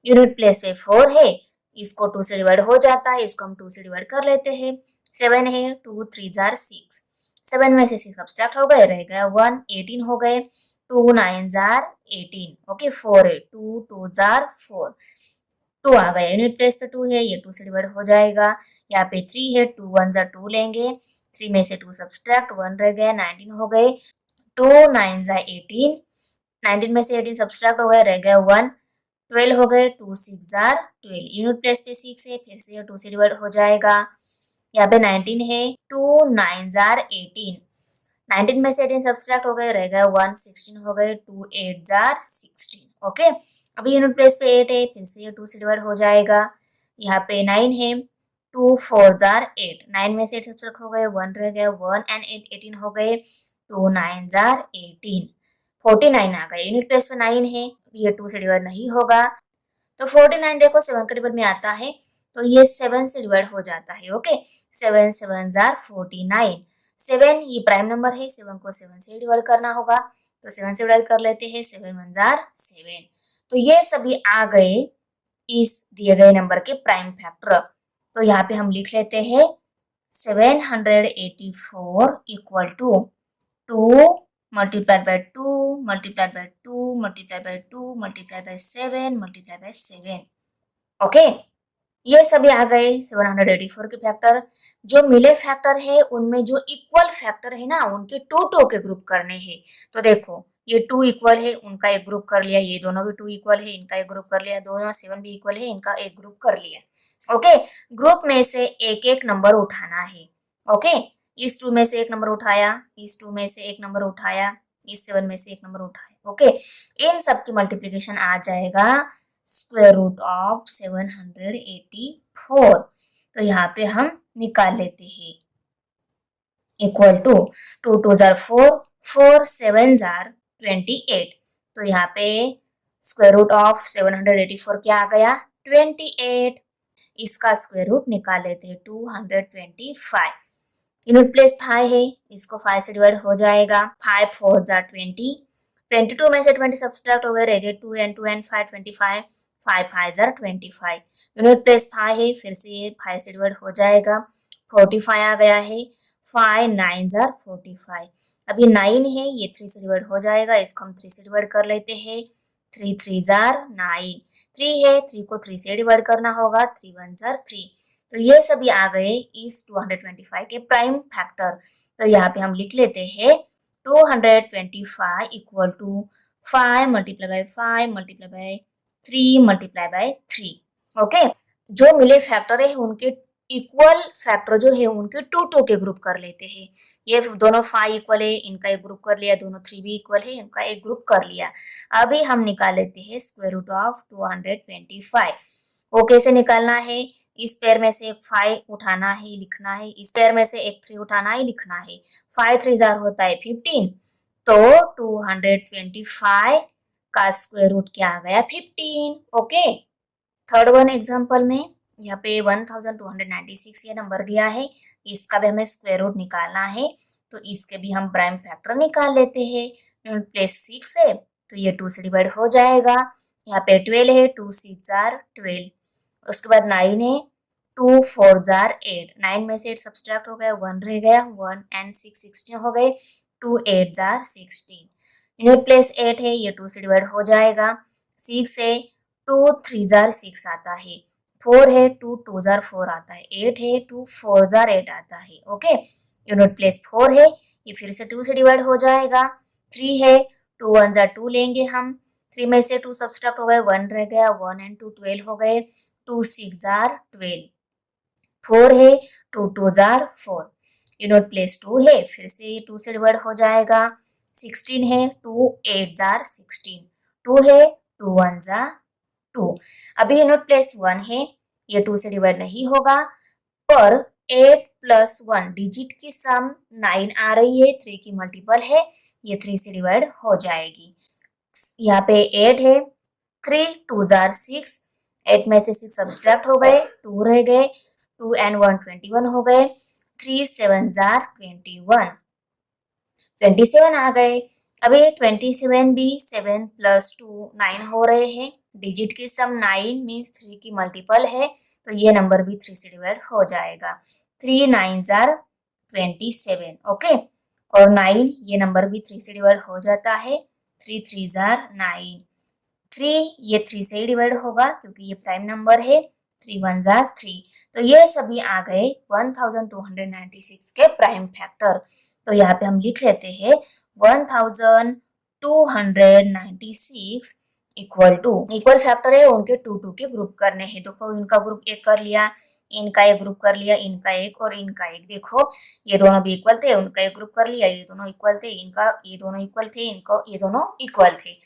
यूनिट प्लेस पे 4 है, इसको 2 से डिवाइड हो जाता है, इसको हम 2 से डिवाइड कर लेते हैं। 7 है, 2 3 जार 6, 7 में से 6 सब्सट्रैक्ट हो गए, रह गया 1, 18 हो गए, 2 9 जार 18। ओके, 4 है, 2 2 जार 4, 2 आ गया। यूनिट प्लेस पे 2 है, ये 2 से डिवाइड हो जाएगा। यहाँ पे 3 है, 2 1 जार 2 लेंगे, 3 में से 2 सब्सट्रैक्ट, 1 रह गया, 19 हो गए, 2 9 जार 18, 19 में से 18 सब्सट्रैक्ट हो गए, रह गया 1, 12 हो गए, 2 6 जार 12। यूनिट प्लेस पे 6 है, फिर से ये 2 से डिवाइड हो जाएगा। यहाँ पे 19 है, 2 9 जार 18, 19 में से 18 सब्सट्रैक्ट हो गए, रह गया 1, 16 हो गए, 2 8 जार 16। ओके, अभी यूनिट प्लेस पे 8 है, फिर से ये 2 से डिवाइड हो जाएगा। यहाँ पे 9 है, 2 4 जार 8, 9 में से 8 सब्सट्रैक्ट हो गए, 1 रह गया, 1 एंड 8 18 हो गए, 2 9 जार 18, 49 आ गए। यूनिट प्लेस पे 9 है, ये 2 से डिवाइड नहीं होगा, तो 49 देखो 7 के टेबल में आता है, तो ये 7 से डिवाइड हो जाता है। ओके, 7 7 जार 49, 7 ये प्राइम नंबर है, 7 को 7 से डिवाइड करना होगा, तो 7 से डिवाइड कर लेते हैं, 7 1 जार 7। तो ये सभी आ गए इस दिए गए नंबर के प्राइम फैक्टर। तो यहाँ पे हम लिख लेते हैं 784 equal to 2 multiplied by 2 multiplied by 2 multiplied by 2 multiplied by 7 multiplied by 7। Okay, ये सभी आ गए 784 के फैक्टर। जो मिले फैक्टर है उनमें जो इक्वल फैक्टर है ना, उनके टू के ग्रुप करने हैं। तो देखो ये 2 इक्वल है, उनका एक ग्रुप कर लिया, ये दोनों भी 2 इक्वल है, इनका एक ग्रुप कर लिया, दोनों 7 भी इक्वल है, इनका एक ग्रुप कर लिया। ओके, ग्रुप में से एक एक नंबर उठाना है। ओके, इस 2 में से एक नंबर उठाया, इस 2 में से एक नंबर उठाया, इस 7 में से एक नंबर उठाया। ओके, इन सब की मल्टीप्लीकेशन आ जाएगा स्क्वायर रूट ऑफ 784। तो यहाँ पे हम निकाल लेते हैं, इक्वल टू 2 2 जार 4, 4 7 जार 28। तो यहाँ पे स्क्वायर रूट ऑफ 784 क्या आ गया, 28। इसका स्क्वायर रूट निकाल लेते हैं, 225। यूनिट प्लेस 5 है, इसको 5 से डिवाइड हो जाएगा, 5 4 जार 20, 22 में से 20 सब्सट्रैक्ट हो गए, रह गए 2 and 5 25, 5 5 जार 25। यूनिट प्लेस 5 है, फिर से ये 5 से डिवाइड हो जाएगा, 45 आ गया है, 5 9 जार 45। अब ये 9 है, ये 3 से डिवाइड हो जाएगा, इसको हम 3 से डिवाइड कर लेते हैं, 3 3 जार 9, 3 है, 3 को 3 से डिवाइड करना होगा, 3 1 जार 3। तो ये सभी आ गए इस 225 के प्राइम फैक्टर। तो यहाँ पे हम लिख लेते हैं 225 equal to 5 multiply by 5 multiply by 3 multiply by 3। Okay, जो मिले फैक्टर है उनके इक्वल फैक्टर जो है उनके टू के ग्रुप कर लेते हैं। ये दोनों 5 इक्वल है, इनका एक ग्रुप कर लिया, दोनों 3 भी इक्वल है, इनका एक ग्रुप कर लिया। अभी हम निकाल लेते हैं स्क्वायर रूट ऑफ 225। वो कैसे निकालना है, इस पेयर में से एक 5 उठाना है, लिखना है, इस पेयर में से एक 3 उठाना है, लिखना है। 5 3 जार होता है 15, तो 225 का स्क्वायर रूट क्या आ गया, 15। ओके, थर्ड वन एग्जांपल में यहाँ पे 1296 ये नंबर दिया है, इसका भी हमें स्क्वायर रूट निकालना है। तो इसके भी हम प्राइम फैक्टर निकाल लेते हैं। यूनिट प्लेस 6 है, तो ये 2 से डिवाइड हो जाएगा। यहाँ पे 12 है, 2 6 जार 12, उसके बाद 9 है, 2 4 जार 8, 9 में से 8 सब्सट्रैक्ट हो गया, 1 रह गया, 1 एंड 6 16 हो गए, 2 8 जार 16। यूनिट प्लेस 8 है, ये 2 से डिवाइड हो जाएगा। 6 है, 2 3 जार 6 आता है, 4 है, 2 2 जार 4 आता है, 8 है, 2 4 जार 8 आता है। ओके, यूनिट प्लेस 4 है, ये फिर से 2 से डिवाइड हो जाएगा। 3 है, 2 1 जार 2 लेंगे हम, 3 में से 2 सब्सट्रैक्ट हो गए, 1 रह गया, 1 एंड 2 12 हो गए, 2 6 जार 12। 4 है, 2 2 जार 4। यूनिट प्लेस 2 है, फिर से 2 से डिवाइड हो जाएगा। 16 है, 2 8 जार 16, 2 है, 2 1 जार 2। अभी यूनिट प्लेस 1 है, ये 2 से डिवाइड नहीं होगा, पर 8 प्लस 1 डिजिट की सम 9 आ रही है, 3 की मल्टीपल है, ये 3 से डिवाइड हो जाएगी। यहाँ पे 8 है, 3 2 जार 6, 8 में से 6 सब्सट्रैक्ट हो गए, 2 रह गए, 2 एंड 1 21 हो गए, 3 7 जार 21, 27 आ गए। अभी 27 भी 7 प्लस 2 9 हो रहे हैं, डिजिट की सम 9 मीन्स 3 की मल्टीपल है, तो ये नंबर भी 3 से डिवाइड हो जाएगा। 3 9 जार 27, ओके। और 9 ये नंबर भी 3 से डिवाइड हो जाता है, 3 3 जार 9, 3 ये 3 से ही डिवाइड होगा क्योंकि ये प्राइम नंबर है, 3 1 जार 3। तो ये सभी आ गए 1296 के प्राइम फैक्टर। तो यहाँ पे हम लिख लेते हैं 1296 इक्वल फैक्टर है, उनके 2 2 के ग्रुप करने हैं। देखो इनका ग्रुप एक कर लिया, इनका एक ग्रुप कर लिया, इनका एक और इनका एक। देखो ये दोनों भी इक्वल थे, उनका एक ग्रुप कर लिया, ये दोनों इक्वल थे, इनका ये दोनों इक्वल थे, इनको ये दोनों इक्वल थे।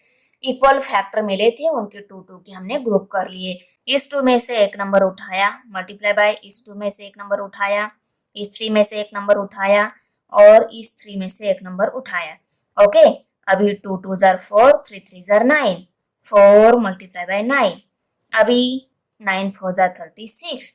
इक्वल फैक्टर मिले थे, उनके 2 2 के हमने ग्रुप कर लिए। इस 2 में से एक नंबर उठाया, मल्टीप्लाई बाय इस 2 में से एक नंबर उठाया, इस 3 में से एक नंबर उठाया और इस 3 में से एक नंबर उठाया, ओके। अभी 2 2 जार 4, 3 3 जार 9, 4 मल्टीप्लाई बाय 9, अभी 9 4 जार 36,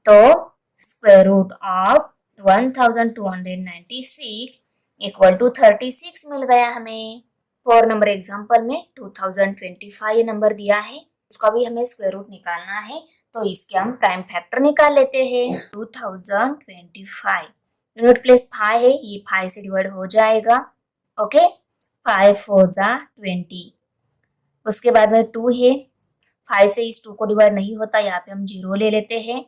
तो square root of 1296 equal to 36 मिल गया हमें। 4 नंबर एग्जाम्पल में 2025 नंबर दिया है, इसका भी हमें स्क्वायर रूट निकालना है, तो इसके हम प्राइम फैक्टर निकाल लेते हैं। 2025 यूनिट प्लेस 5 है, ये 5 से डिवाइड हो जाएगा, ओके। 5 4 जा 20, उसके बाद में 2 है, 5 से इस 2 को डिवाइड नहीं होता, यहाँ पे हम 0 ले लेते हैं,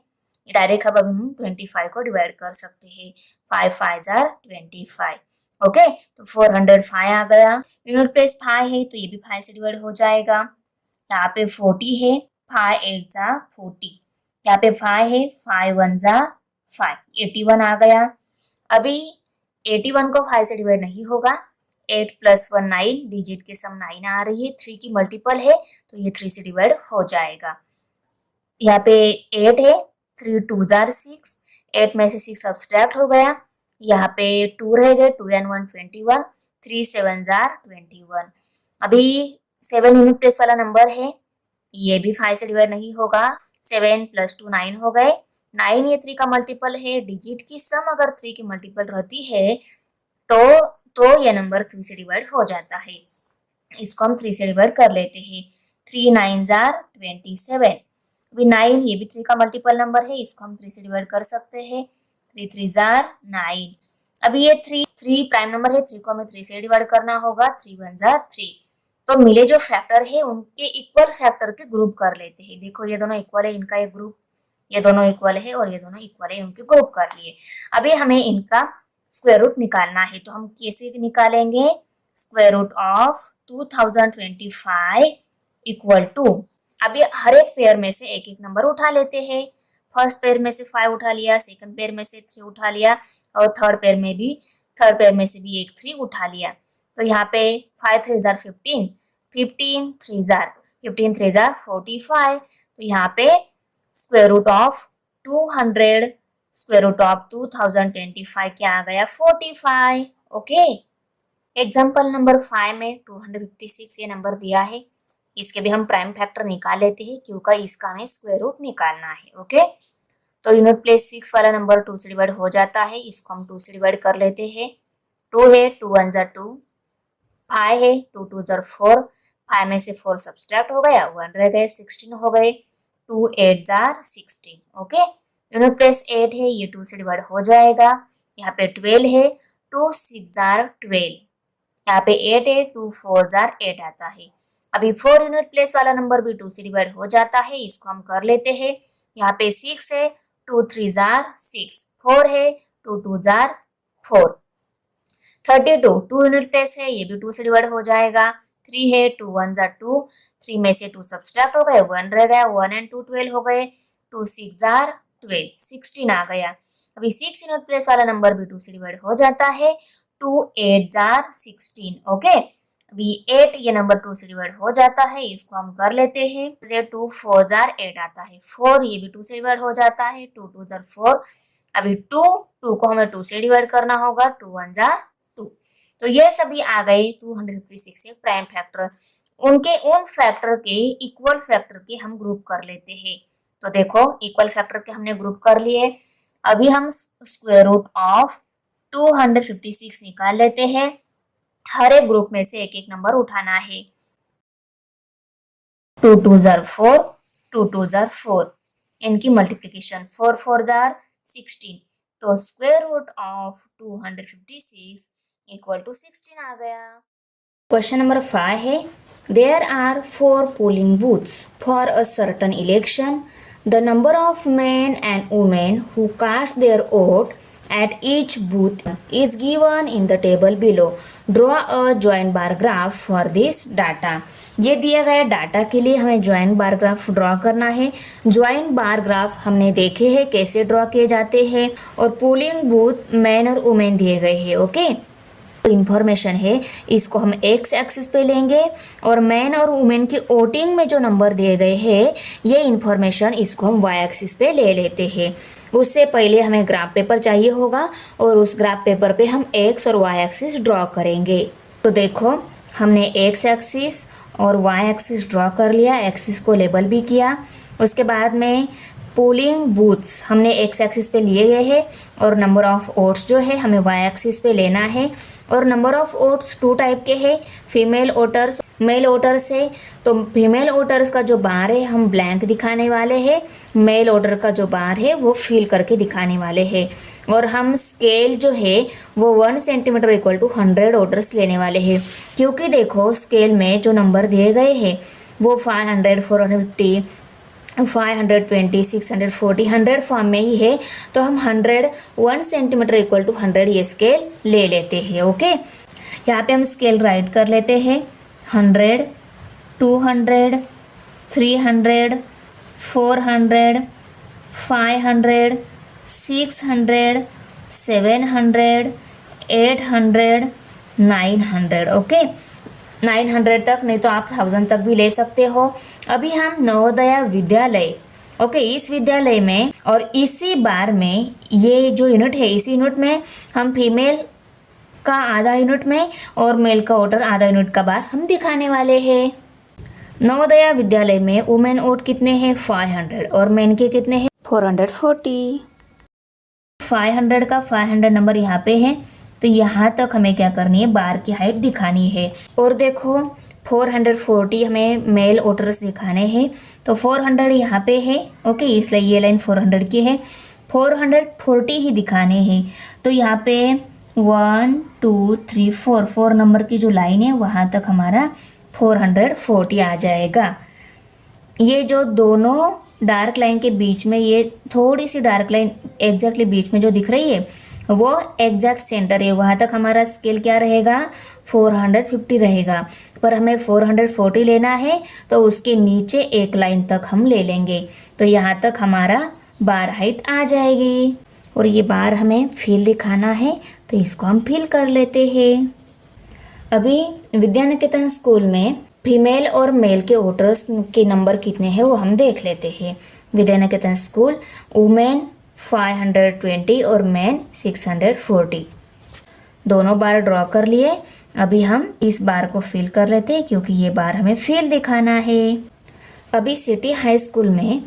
डायरेक्ट अब हम 25 को डिवाइड कर सकते हैं। 5 5 जार 25, ओके। तो 405 आ गया। यूनिट प्लेस 5 है तो ये भी 5 से डिवाइड हो जाएगा। यहाँ पे 40 है, 5 8 जा 40, यहाँ पे 5 है, 5 1 जा 5, 81 आ गया। अभी 81 को 5 से डिवाइड नहीं होगा, 8 प्लस 1 9, डिजिट की सम 9 आ रही है, 3 की मल्टीपल है, तो ये 3 से डिवाइड हो जाएगा। यहाँ पे 8 है, 3 2 जार 6, 8 में से 6 सब्सट्रैक्ट हो गया, यहाँ पे 2 रह गए, 2 एंड 1 21, 3 7 जार 21। अभी 7 यूनिट प्लेस वाला नंबर है, ये भी 5 से डिवाइड नहीं होगा, 7 प्लस 2 9 हो गए, 9 ये 3 का मल्टीपल है, डिजिट की सम अगर 3 की मल्टीपल रहती है तो ये नंबर 3 से डिवाइड हो जाता है। इसको हम 3 से डिवाइड कर लेते हैं, 3 9 जार 27। अभी 9 ये भी 3 का मल्टीपल नंबर है, इसको हम 3 से डिवाइड कर सकते हैं, 3 3 जार 9। अभी ये 3 प्राइम नंबर है, 3 को हमें 3 से डिवाइड करना होगा, 3 1 जार 3। तो मिले जो फैक्टर है उनके इक्वल फैक्टर के ग्रुप कर लेते हैं। देखो ये दोनों इक्वल है, इनका एक ग्रुप, ये दोनों इक्वल है और ये दोनों इक्वल है, उनके ग्रुप कर लिए। अभी हमें इनका स्क्वायर रूट निकालना है, तो हम कैसे निकालेंगे? Square root of 2025 equal to, अभी हर एक पेयर में से एक एक नंबर उठा लेते हैं। फर्स्ट पेयर में से 5 उठा लिया, सेकंड पेयर में से 3 उठा लिया और थर्ड पेयर में से भी एक 3 उठा लिया। तो यहाँ पे 5 3 जार 15, 15 3 जार 45, तो यहाँ पे square root of 200 square root of 2025 क्या आ गया? 45, ओके। एग्जाम्पल नंबर 5 में 256 ये नंबर दिया है, इसके भी हम प्राइम फैक्टर निकाल लेते हैं क्योंकि इसका हमें स्क्वायर रूट निकालना है, ओके। तो यूनिट प्लेस 6 वाला नंबर 2 से डिवाइड हो जाता है, इसको हम 2 से डिवाइड कर लेते हैं। 2 है, 2 1 जार 2, 5 है, 2 2 जार 4, 5 में से 4 सब्सट्रैक्ट हो गया, 1 रह गए, 16 हो गए, 2 8 जार 16, ओके। यूनिट प्लेस 8 है, ये 2 से डिवाइड हो जाएगा। यहाँ पे 12 है, 2 6 जार 12, यहाँ पे 8 है, 2 4 जार 8 आता है। अभी 4 यूनिट प्लेस वाला नंबर भी 2 से डिवाइड हो जाता है, इसको हम कर लेते हैं। यहाँ पे 6 है, 2 3 जार 6, 4 है, 2 2 जार 4, 32 2 यूनिट प्लेस है, ये भी 2 से डिवाइड हो जाएगा। 3 है, 2 1 जार 2, 3 में से 2 सब्सट्रैक्ट हो गए, 1 रह गया, 1 एंड 2 12 हो गए, 2 6 जार 12, 16 आ गया। अभी 6 यूनिट प्लेस वाला नंबर भी 2 से डिवाइड हो जाता है, 2 8 जार 16, ओके। अभी 8 ये नंबर 2 से डिवाइड हो जाता है, इसको हम कर लेते हैं। ये 2 4 जार 8 आता है, 4 ये भी 2 से डिवाइड हो जाता है, 2 2 जार 4। अभी 2 को हमें 2 से डिवाइड करना होगा, 2 1 जार 2। तो ये सभी आ गए 256 से प्राइम फैक्टर। उनके उन फैक्टर के इक्वल फैक्टर के हम ग्रुप कर लेते हैं। तो देखो इक्वल फैक्टर के हमने ग्रुप कर लिए। अभी हम स्क्वायर रूट ऑफ 256 निकाल लेते हैं। हर एक ग्रुप में से एक एक नंबर उठाना है। 2 2 जार 4, 2 2 जार 4, इनकी मल्टीप्लीकेशन 4 4 जार 16। तो square root of 256 equal to 16 आ गया। क्वेश्चन नंबर 5 है, there are 4 polling booths for a certain election. The number of men and women who cast their vote at each booth is given in the table below. Draw a joint bar graph for this data. ये दिया गया data के लिए हमें joint bar graph draw करना है। Joint bar graph हमने देखे हैं कैसे ड्रॉ किए जाते हैं, और पोलिंग बूथ मैन और वुमेन दिए गए हैं। ओके, इंफॉर्मेशन है इसको हम एक्स एक्सिस पे लेंगे, और मैन और वुमेन की वोटिंग में जो नंबर दिए गए हैं ये इंफॉर्मेशन इसको हम वाई एक्सिस पे ले लेते हैं। उससे पहले हमें ग्राफ पेपर चाहिए होगा, और उस ग्राफ पेपर पे हम एक्स और वाई एक्सिस ड्रॉ करेंगे। तो देखो हमने एक्स एक्सिस और वाई एक्सिस ड्रॉ कर लिया, एक्सिस को लेबल भी किया। उसके बाद में पोलिंग बूथ्स हमने एक्स एक्सिस पे लिए गए हैं, और नंबर ऑफ वोट्स जो है हमें वाई एक्सिस पे लेना है। और नंबर ऑफ वोट्स 2 टाइप के हैं, फीमेल वोटर्स, मेल वोटर्स है। तो फीमेल वोटर्स का जो बार है हम ब्लैंक दिखाने वाले हैं, मेल वोटर का जो बार है वो फिल करके दिखाने वाले हैं। और हम स्केल जो है वो 1 सेंटीमीटर इक्वल टू 100 वोटर्स लेने वाले हैं, क्योंकि देखो स्केल में जो नंबर दिए गए हैं वो 500, 450, 520, 640, 100 फॉर्म में ही है। तो हम 1 सेंटीमीटर इक्वल टू 100 ये स्केल ले लेते हैं। ओके, यहाँ पे हम स्केल राइट कर लेते हैं। 100, 200, 300, 400, 500, 600, 700, 800, 900। ओके, 900 तक, नहीं तो आप 1000 तक भी ले सकते हो। अभी हम नवोदय विद्यालय, ओके, इस विद्यालय में और इसी बार में ये जो यूनिट है इसी यूनिट में हम फीमेल का आधा यूनिट में और मेल का वोटर आधा यूनिट का बार हम दिखाने वाले हैं। नवोदय विद्यालय में वुमेन वोट कितने हैं 500, और मेन के कितने हैं 440। 500 का 500 नंबर यहाँ पे है, तो यहाँ तक हमें क्या करनी है, बार की हाइट दिखानी है। और देखो 440 हमें मेल वोटर्स दिखाने हैं, तो 400 यहाँ पे है। ओके, इसलिए ये लाइन 400 की है, 440 ही दिखाने हैं। तो यहाँ पे 1 2 3 4 नंबर की जो लाइन है वहाँ तक हमारा 440 आ जाएगा। ये जो दोनों डार्क लाइन के बीच में ये थोड़ी सी डार्क लाइन एग्जैक्टली बीच में जो दिख रही है वो एग्जैक्ट सेंटर है, वहाँ तक हमारा स्केल क्या रहेगा 450 रहेगा। पर हमें 440 लेना है, तो उसके नीचे एक लाइन तक हम ले लेंगे, तो यहाँ तक हमारा बार हाइट आ जाएगी। और ये बार हमें फील दिखाना है, तो इसको हम फील कर लेते हैं। अभी विद्यानिकेतन स्कूल में फीमेल और मेल के वोटर्स के नंबर कितने हैं वो हम देख लेते हैं। विद्यानिकेतन स्कूल वुमेन 520 और मैन 640, दोनों बार ड्रॉ कर लिए। अभी हम इस बार को फिल कर लेते हैं, क्योंकि ये बार हमें फिल दिखाना है। अभी सिटी हाई स्कूल में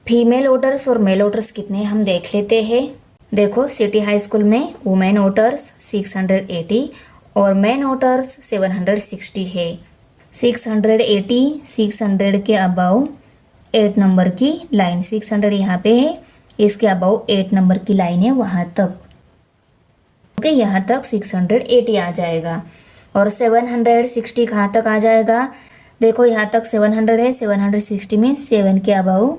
फीमेल वोटर्स और मेल वोटर्स कितने हम देख लेते हैं। देखो सिटी हाई स्कूल में वुमेन वोटर्स 680 और मैन वोटर्स 760 है। 680 600 के अबाउ 8 नंबर की लाइन, 600 यहाँ पे है, इसके अबाउ 8 नंबर की लाइन है वहाँ तक। ओके, यहाँ तक 680 आ जाएगा। और 760 कहाँ तक आ जाएगा, देखो यहाँ तक 700 है, 760 में 7 के अबाउ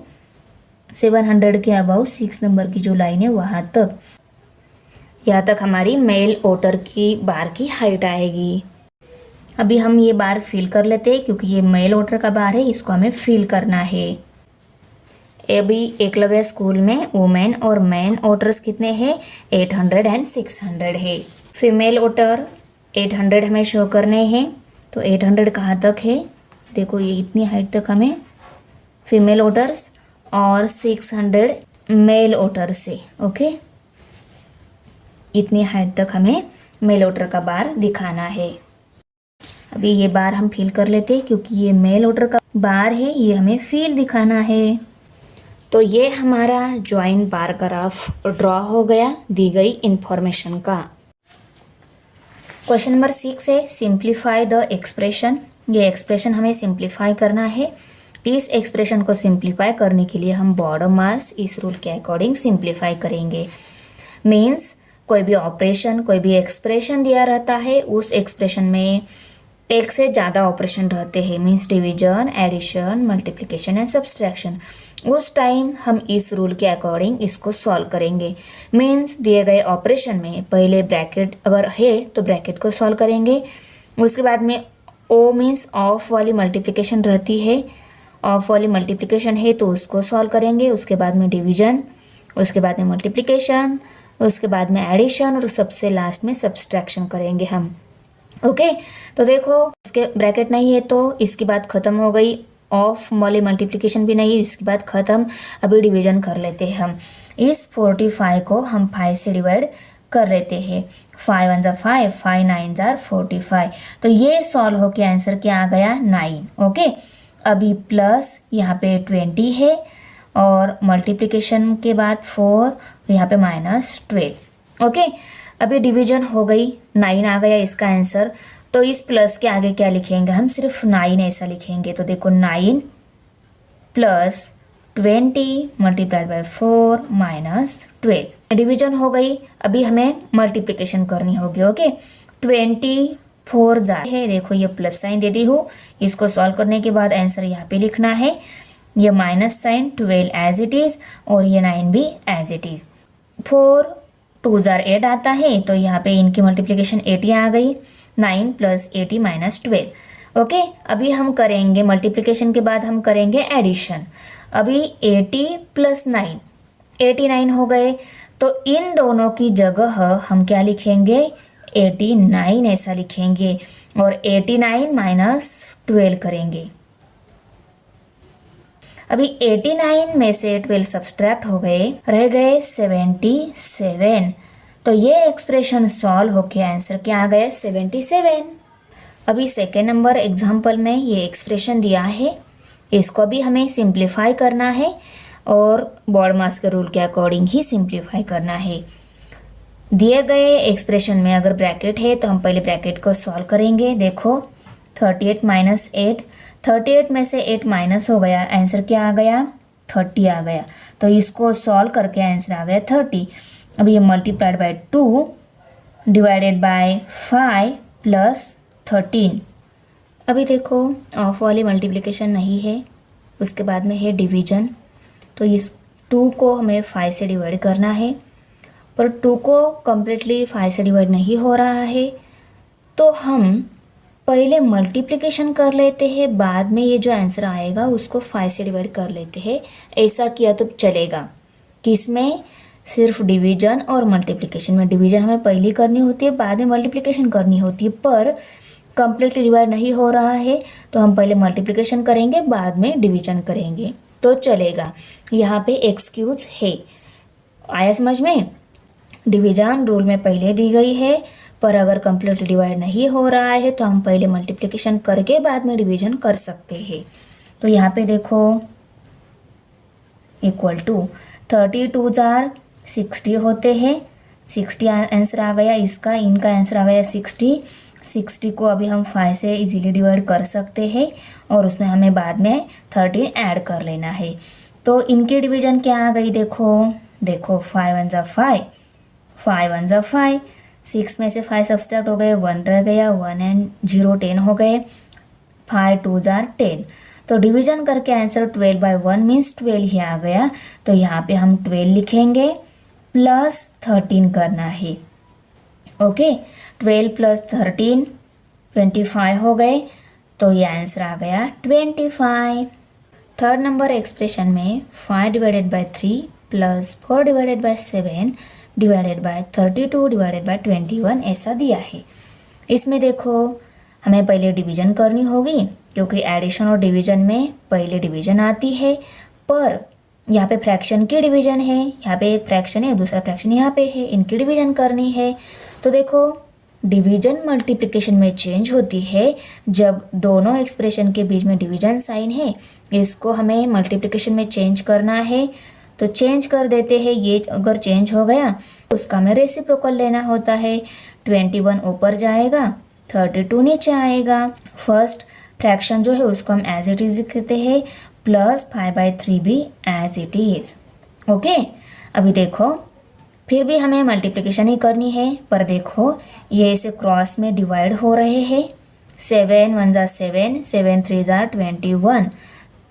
700 के अबाउ 6 नंबर की जो लाइन है वहाँ तक। यहाँ तक हमारी मेल वोटर की बार की हाइट आएगी। अभी हम ये बार फिल कर लेते हैं, क्योंकि ये मेल वोटर का बार है, इसको हमें फिल करना है। अभी एकलव्य स्कूल में वुमेन और मैन वोटर्स कितने हैं 800 एंड 600 है। फीमेल वोटर 800 हमें शो करने हैं, तो 800 कहाँ तक है, देखो ये इतनी हाइट तक हमें फीमेल वोटर्स और 600 मेल वोटर से, ओके, इतनी हाइट तक हमें मेल वोटर का बार दिखाना है। अभी ये बार हम फिल कर लेते हैं क्योंकि ये मेल वोटर का बार है, ये हमें फील दिखाना है। तो ये हमारा ज्वाइंट बार ग्राफ ड्रॉ हो गया दी गई इंफॉर्मेशन का। क्वेश्चन नंबर 6 है सिंप्लीफाई द एक्सप्रेशन। ये एक्सप्रेशन हमें सिंप्लीफाई करना है। इस एक्सप्रेशन को सिंप्लीफाई करने के लिए हम बॉडम मास इस रूल के अकॉर्डिंग सिंप्लीफाई करेंगे। मीन्स कोई भी ऑपरेशन, कोई भी एक्सप्रेशन दिया रहता है, उस एक्सप्रेशन में एक से ज़्यादा ऑपरेशन रहते हैं, means division, addition, multiplication and subtraction. उस टाइम हम इस रूल के अकॉर्डिंग इसको सॉल्व करेंगे। मीन्स दिए गए ऑपरेशन में पहले ब्रैकेट अगर है तो ब्रैकेट को सॉल्व करेंगे, उसके बाद में ओ मीन्स ऑफ वाली मल्टीप्लिकेशन रहती है, ऑफ वाली मल्टीप्लिकेशन है तो उसको सॉल्व करेंगे, उसके बाद में डिवीजन, उसके बाद में मल्टीप्लिकेशन, उसके बाद में एडिशन और सबसे लास्ट में सब्सट्रैक्शन करेंगे हम। ओके तो देखो इसके ब्रैकेट नहीं है तो इसकी बात ख़त्म हो गई, ऑफ वाली मल्टीप्लिकेशन भी नहीं है, इसकी बात ख़त्म। अभी डिवीजन कर लेते हैं हम। इस 45 को हम 5 से डिवाइड कर लेते हैं। 5 1 ज़ा 5, 5 9 ज़ा 45। तो ये सॉल्व हो के आंसर क्या आ गया 9। ओके अभी प्लस यहाँ पे 20 है और मल्टीप्लिकेशन के बाद 4, यहाँ पे -12। ओके अभी डिवीजन हो गई, 9 आ गया इसका आंसर। तो इस प्लस के आगे क्या लिखेंगे हम, सिर्फ 9 ऐसा लिखेंगे। तो देखो 9 प्लस 20 मल्टीप्लाइड बाय 4 -12 डिवीजन हो गई। अभी हमें मल्टीप्लिकेशन करनी होगी। ओके 24 ज़ा है, देखो ये प्लस साइन दे दी हूँ। इसको सॉल्व करने के बाद आंसर यहाँ पे लिखना है, ये minus sign, 12 as it is और ये 9 भी एज इट इज़। 4 2 ज़ा 8 आता है तो यहाँ पे इनकी मल्टीप्लिकेशन 80 आ गई। 9 प्लस 80 -12। ओके अभी हम करेंगे मल्टीप्लिकेशन के बाद हम करेंगे एडिशन। अभी 80 प्लस 9 89 हो गए, तो इन दोनों की जगह हम क्या लिखेंगे 89 ऐसा लिखेंगे और 89 -12 करेंगे। अभी 89 में से 12 सब्सट्रैक्ट हो गए, रह गए 77। तो ये एक्सप्रेशन सॉल्व होके आंसर क्या आ गया 77। अभी सेकेंड नंबर एग्जाम्पल में ये एक्सप्रेशन दिया है, इसको भी हमें सिंप्लीफाई करना है और बॉड मास के रूल के अकॉर्डिंग ही सिंप्लीफाई करना है। दिए गए एक्सप्रेशन में अगर ब्रैकेट है तो हम पहले ब्रैकेट को सॉल्व करेंगे। देखो 38 -8, 38 में से 8 माइनस हो गया, आंसर क्या आ गया 30 आ गया। तो इसको सॉल्व करके आंसर आ गया 30। अभी ये multiplied by 2 divided by 5 plus 13। अभी देखो ऑफ वाली मल्टीप्लिकेशन नहीं है, उसके बाद में है डिवीजन। तो इस 2 को हमें 5 से डिवाइड करना है, पर 2 को कम्प्लीटली 5 से डिवाइड नहीं हो रहा है, तो हम पहले मल्टीप्लिकेशन कर लेते हैं, बाद में ये जो आंसर आएगा उसको 5 से डिवाइड कर लेते हैं। ऐसा किया तो चलेगा। किसमें, सिर्फ डिवीजन और मल्टीप्लिकेशन में। डिवीजन हमें पहले करनी होती है, बाद में मल्टीप्लिकेशन करनी होती है, पर कम्प्लीटली डिवाइड नहीं हो रहा है तो हम पहले मल्टीप्लिकेशन करेंगे, बाद में डिवीजन करेंगे तो चलेगा। यहाँ पे एक्सक्यूज है, आया समझ में। डिवीजन रूल में पहले दी गई है, पर अगर कम्प्लीटली डिवाइड नहीं हो रहा है तो हम पहले मल्टीप्लिकेशन करके बाद में डिवीजन कर सकते हैं। तो यहाँ पे देखो इक्वल टू 32 ज़ार 60 होते हैं, 60 आंसर आ गया इसका, इनका आंसर आ गया 60। 60 को अभी हम 5 से इजीली डिवाइड कर सकते हैं और उसमें हमें बाद में 13 ऐड कर लेना है। तो इनकी डिवीजन क्या आ गई, देखो 5 1 ज़ा 5, 5 1 ज़ा 5, 6 में से 5 सब्सट्रैक्ट हो गए, 1 रह गया, 1 एंड 0 10 हो गए, 5 2 ज़ार 10। तो डिवीजन करके आंसर 12/1 मीन्स 12 ही आ गया। तो यहाँ पे हम 12 लिखेंगे प्लस 13 करना है। ओके 12 प्लस 13 25 हो गए, तो ये आंसर आ गया 25। थर्ड नंबर एक्सप्रेशन में 5 divided by 3 plus 4 divided by 7 divided by 32 divided by 21 ऐसा दिया है। इसमें देखो हमें पहले डिवीजन करनी होगी, क्योंकि एडिशन और डिवीजन में पहले डिवीजन आती है, पर यहाँ पे फ्रैक्शन की डिवीजन है, यहाँ पे एक फ्रैक्शन है दूसरा फ्रैक्शन यहाँ पे है, इनकी डिवीजन करनी है। तो देखो डिवीजन मल्टीप्लिकेशन में चेंज होती है जब दोनों एक्सप्रेशन के बीच में डिवीजन साइन है, इसको हमें मल्टीप्लिकेशन में चेंज करना है। तो चेंज कर देते हैं, ये अगर चेंज हो गया उसका हमें रेसिप्रोकल लेना होता है। 21 ऊपर जाएगा, 32 नीचे आएगा। फर्स्ट फ्रैक्शन जो है उसको हम एज इट इज लिखते हैं, प्लस 5/3 भी एज इट इज। ओके, अभी देखो फिर भी हमें मल्टीप्लिकेशन ही करनी है, पर देखो ये इसे क्रॉस में डिवाइड हो रहे हैं। 7 1 ज़ा 7, 7 3 ज़ा 21।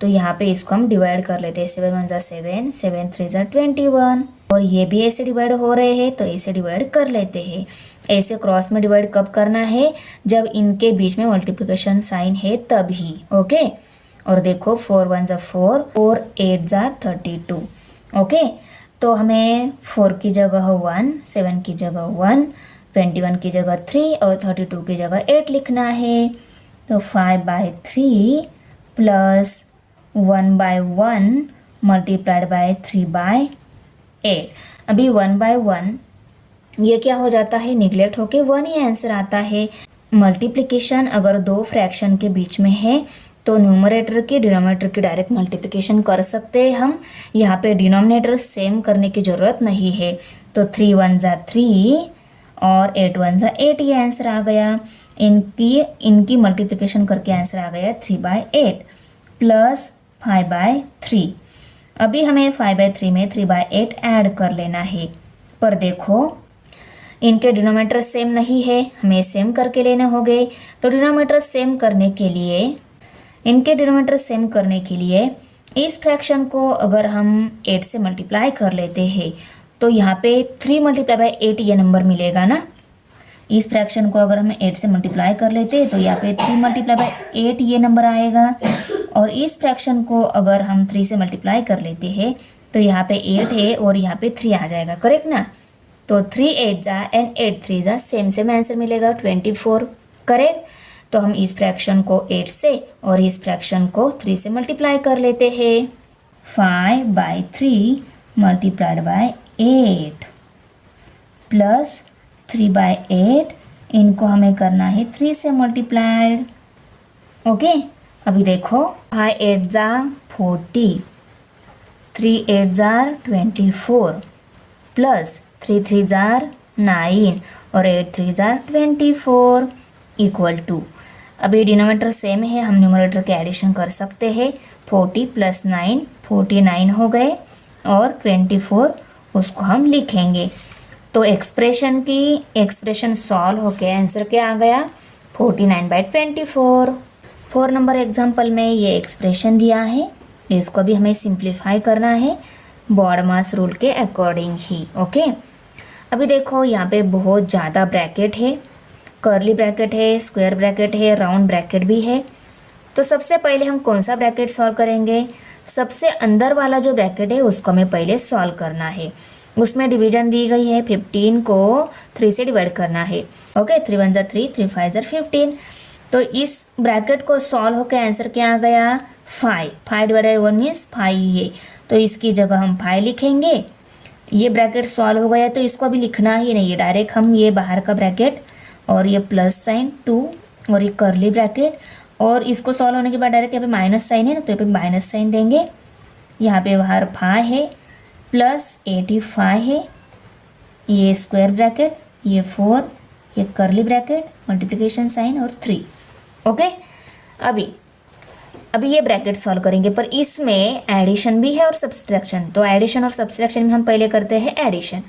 तो यहाँ पे इसको हम डिवाइड कर लेते हैं, 7 1 ज़ा 7, 7 3 ज़ा 21। और ये भी ऐसे डिवाइड हो रहे हैं तो ऐसे डिवाइड कर लेते हैं। ऐसे क्रॉस में डिवाइड कब करना है, जब इनके बीच में मल्टीप्लिकेशन साइन है तभी। ओके, और देखो 4 1 ज़ा 4, 4 8 ज़ा 32। ओके, तो हमें 4 की जगह 1, 7 की जगह 1, 21 की जगह 3 और 32 की जगह 8 लिखना है। तो 5/3 प्लस 1/1 मल्टीप्लाइड बाय 3/8। अभी 1/1 ये क्या हो जाता है, निगलेक्ट होके 1 ही आंसर आता है। मल्टीप्लिकेशन अगर दो फ्रैक्शन के बीच में है तो न्यूमरेटर की डिनोमिनेटर की डायरेक्ट मल्टीप्लिकेशन कर सकते हैं हम। यहाँ पे डिनोमिनेटर सेम करने की ज़रूरत नहीं है। तो 3 1 ज़ा 3 और 8 1 ज़ा 8 ये आंसर आ गया। इनकी मल्टीप्लिकेशन करके आंसर आ गया 3/8 प्लस 5/3। अभी हमें 5/3 में 3/8 ऐड कर लेना है, पर देखो इनके डिनोमिनेटर सेम नहीं है, हमें सेम करके लेने होंगे। तो डिनोमिनेटर सेम करने के लिए, इनके डिनोमिनेटर सेम करने के लिए इस फ्रैक्शन को अगर हम 8 से मल्टीप्लाई कर लेते हैं तो यहाँ पे 3 × 8 ये नंबर मिलेगा ना। इस फ्रैक्शन को अगर हम 8 से मल्टीप्लाई कर लेते हैं तो यहाँ पे 3 × 8 ये नंबर आएगा। और इस फ्रैक्शन को अगर हम 3 से मल्टीप्लाई कर लेते हैं तो यहाँ पे 8 है और यहाँ पे 3 आ जाएगा, करेक्ट ना। तो 3 8 ज़ा एंड 8 3 ज़ा सेम आंसर मिलेगा 24, करेक्ट। तो हम इस फ्रैक्शन को 8 से और इस फ्रैक्शन को 3 से मल्टीप्लाई कर लेते हैं। 5/3 मल्टीप्लाइड बाय 8 प्लस 3/8, इनको हमें करना है 3 से मल्टीप्लाइड। ओके, अभी देखो 5 8 ज़ा 40, 3 8 ज़ा 24 प्लस 3 3 ज़ा 9 और 8 3 ज़ा 24 इक्वल टू, अभी डिनोमिनेटर सेम है, हम न्यूमरेटर के एडिशन कर सकते हैं। 40 प्लस 9 49 हो गए और 24 उसको हम लिखेंगे। तो एक्सप्रेशन सॉल्व होके आंसर क्या आ गया, 49/24। 4 नंबर एग्जाम्पल में ये एक्सप्रेशन दिया है, इसको भी हमें सिंप्लीफाई करना है बॉडमास रूल के अकॉर्डिंग ही। ओके, अभी देखो यहाँ पे बहुत ज़्यादा ब्रैकेट है, कर्ली ब्रैकेट है, स्क्वायर ब्रैकेट है, राउंड ब्रैकेट भी है। तो सबसे पहले हम कौन सा ब्रैकेट सॉल्व करेंगे, सबसे अंदर वाला जो ब्रैकेट है उसको हमें पहले सॉल्व करना है। उसमें डिवीजन दी गई है, 15 को 3 से डिवाइड करना है। ओके, 3 1 ज़ा 3, 3 5 ज़ा 15। तो इस ब्रैकेट को सॉल्व होकर आंसर क्या आ गया, 5। 5 डिवाइडेड 1 मीन्स 5 ही है, तो इसकी जगह हम 5 लिखेंगे। ये ब्रैकेट सॉल्व हो गया तो इसको अभी लिखना ही नहीं है, डायरेक्ट हम ये बाहर का ब्रैकेट और ये प्लस साइन 2 और ये कर्ली ब्रैकेट, और इसको सॉल्व होने के बाद डायरेक्ट यहाँ पे माइनस साइन है ना, तो यहाँ पे माइनस साइन देंगे। यहाँ पे बाहर 5 है प्लस 85 है, ये स्क्वायर ब्रैकेट, ये 4, ये कर्ली ब्रैकेट, मल्टीप्लिकेशन साइन और 3। ओके, अभी ये ब्रैकेट सॉल्व करेंगे, पर इसमें एडिशन भी है और सब्सट्रैक्शन। तो एडिशन और सब्सट्रैक्शन में हम पहले करते हैं एडिशन,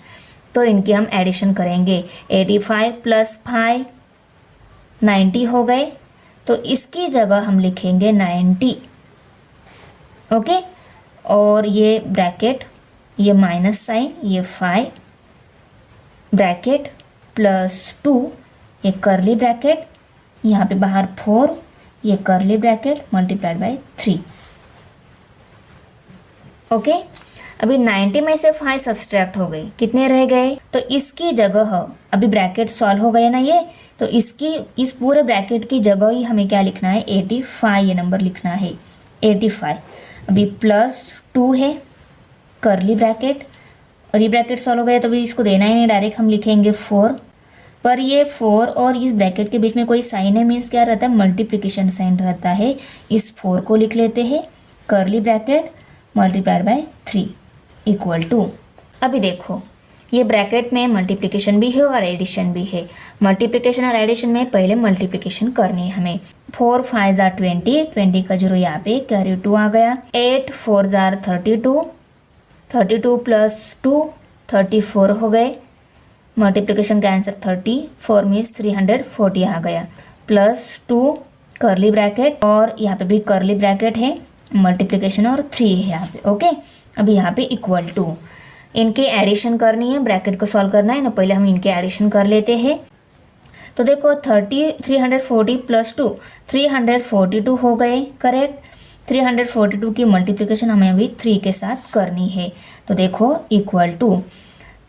तो इनकी हम एडिशन करेंगे। 85 प्लस 5 90 हो गए, तो इसकी जगह हम लिखेंगे 90। ओके, और ये ब्रैकेट, ये माइनस साइन, ये 5 ब्रैकेट प्लस 2, ये कर्ली ब्रैकेट, यहाँ पे बाहर 4, ये curly bracket multiplied by 3। Okay, अभी 90 में से 5 सब्सट्रैक्ट हो गए, कितने रह गए? तो इसकी जगह अभी ब्रैकेट सॉल्व हो गया ना ये, तो इस पूरे ब्रैकेट की जगह ही हमें क्या लिखना है? 85 ये नंबर लिखना है, 85। अभी +2 है करली ब्रैकेट, और ये ब्रैकेट सॉल्व हो गया तो अभी इसको देना ही नहीं, डायरेक्ट हम लिखेंगे 4। पर ये 4 और इस ब्रैकेट के बीच में कोई साइन है, मीन्स क्या रहता है? मल्टीप्लिकेशन साइन रहता है। इस 4 को लिख लेते हैं curly bracket multiplied by 3 equal to, अभी देखो ये ब्रैकेट में मल्टीप्लिकेशन भी है और एडिशन भी है। मल्टीप्लिकेशन और एडिशन में पहले मल्टीप्लिकेशन करनी है हमें। 4 5 जार 20, 20 का 0 यहाँ पे, कैरी 2 आ गया। 8 4 जार 32, 32 प्लस 2 34 हो गए। मल्टीप्लिकेशन का आंसर 34 मीन्स 340 आ गया। +2 करली ब्रैकेट, और यहाँ पे भी करली ब्रैकेट है, मल्टीप्लिकेशन और 3 है यहाँ पे। ओके, अभी यहाँ पे इक्वल टू, इनके एडिशन करनी है, ब्रैकेट को सॉल्व करना है ना, पहले हम इनके एडिशन कर लेते हैं। तो देखो 340 + 2 342 हो गए, करेक्ट। 342 की मल्टीप्लिकेशन हमें अभी 3 के साथ करनी है। तो देखो इक्वल टू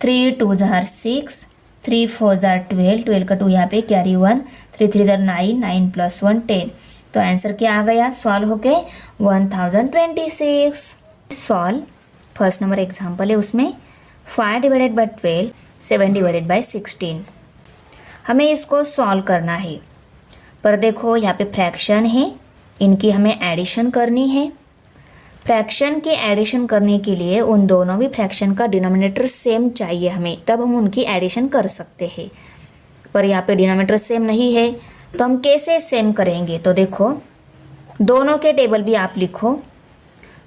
3 2 जार 6, 3 4 जार 12, 12 का 2 यहाँ पे, कैरी 1, 3 3 जार 9, 9 + 1 10। तो आंसर क्या आ गया? सॉल्व हो गए 1026। सॉल्व फर्स्ट नंबर एग्जाम्पल है, उसमें 5 / 12, 7 / 16। हमें इसको सॉल्व करना है, पर देखो यहाँ पे फ्रैक्शन है, इनकी हमें एडिशन करनी है। फ्रैक्शन के एडिशन करने के लिए उन दोनों भी फ्रैक्शन का डिनोमिनेटर सेम चाहिए हमें, तब हम उनकी एडिशन कर सकते हैं। पर यहाँ पे डिनोमिनेटर सेम नहीं है, तो हम कैसे सेम करेंगे? तो देखो दोनों के टेबल भी आप लिखो।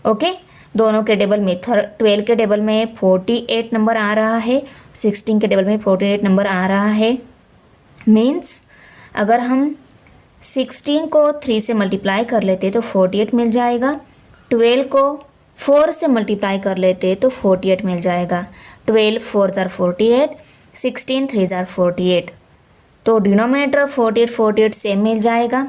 ओके, दोनों के टेबल में 12 के टेबल में 48 नंबर आ रहा है, 16 के टेबल में 48 नंबर आ रहा है। मीन्स अगर हम 16 को 3 से मल्टीप्लाई कर लेते तो 48 मिल जाएगा, 12 को 4 से मल्टीप्लाई कर लेते तो 48 मिल जाएगा। 12 4 जार 48, 16 3 जार 48। तो डिनोमिनेटर 48 48 सेम मिल जाएगा।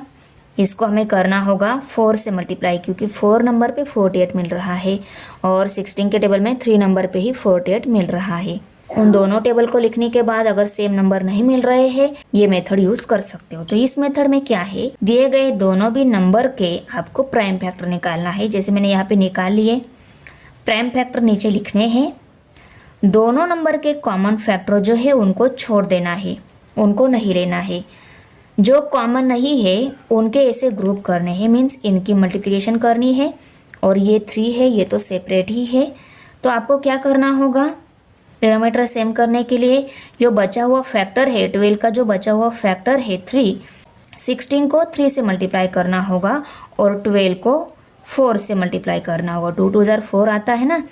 इसको हमें करना होगा 4 से मल्टीप्लाई, क्योंकि 4 नंबर पे 48 मिल रहा है, और 16 के टेबल में 3 नंबर पे ही 48 मिल रहा है। उन दोनों टेबल को लिखने के बाद अगर सेम नंबर नहीं मिल रहे हैं, ये मेथड यूज कर सकते हो। तो इस मेथड में क्या है, दिए गए दोनों भी नंबर के आपको प्राइम फैक्टर निकालना है। जैसे मैंने यहाँ पे निकाल लिए, प्राइम फैक्टर नीचे लिखने हैं। दोनों नंबर के कॉमन फैक्टर जो है उनको छोड़ देना है, उनको नहीं लेना है। जो कॉमन नहीं है उनके ऐसे ग्रुप करने हैं, मीन्स इनकी मल्टीप्लिकेशन करनी है, और ये 3 है, ये तो सेपरेट ही है। तो आपको क्या करना होगा, डिनोमिनेटर सेम करने के लिए जो बचा हुआ फैक्टर है 12 का, जो बचा हुआ फैक्टर है 3, 16 को 3 से मल्टीप्लाई करना होगा, और 12 को 4 से मल्टीप्लाई करना होगा। 2 2 जार 4 आता है ना,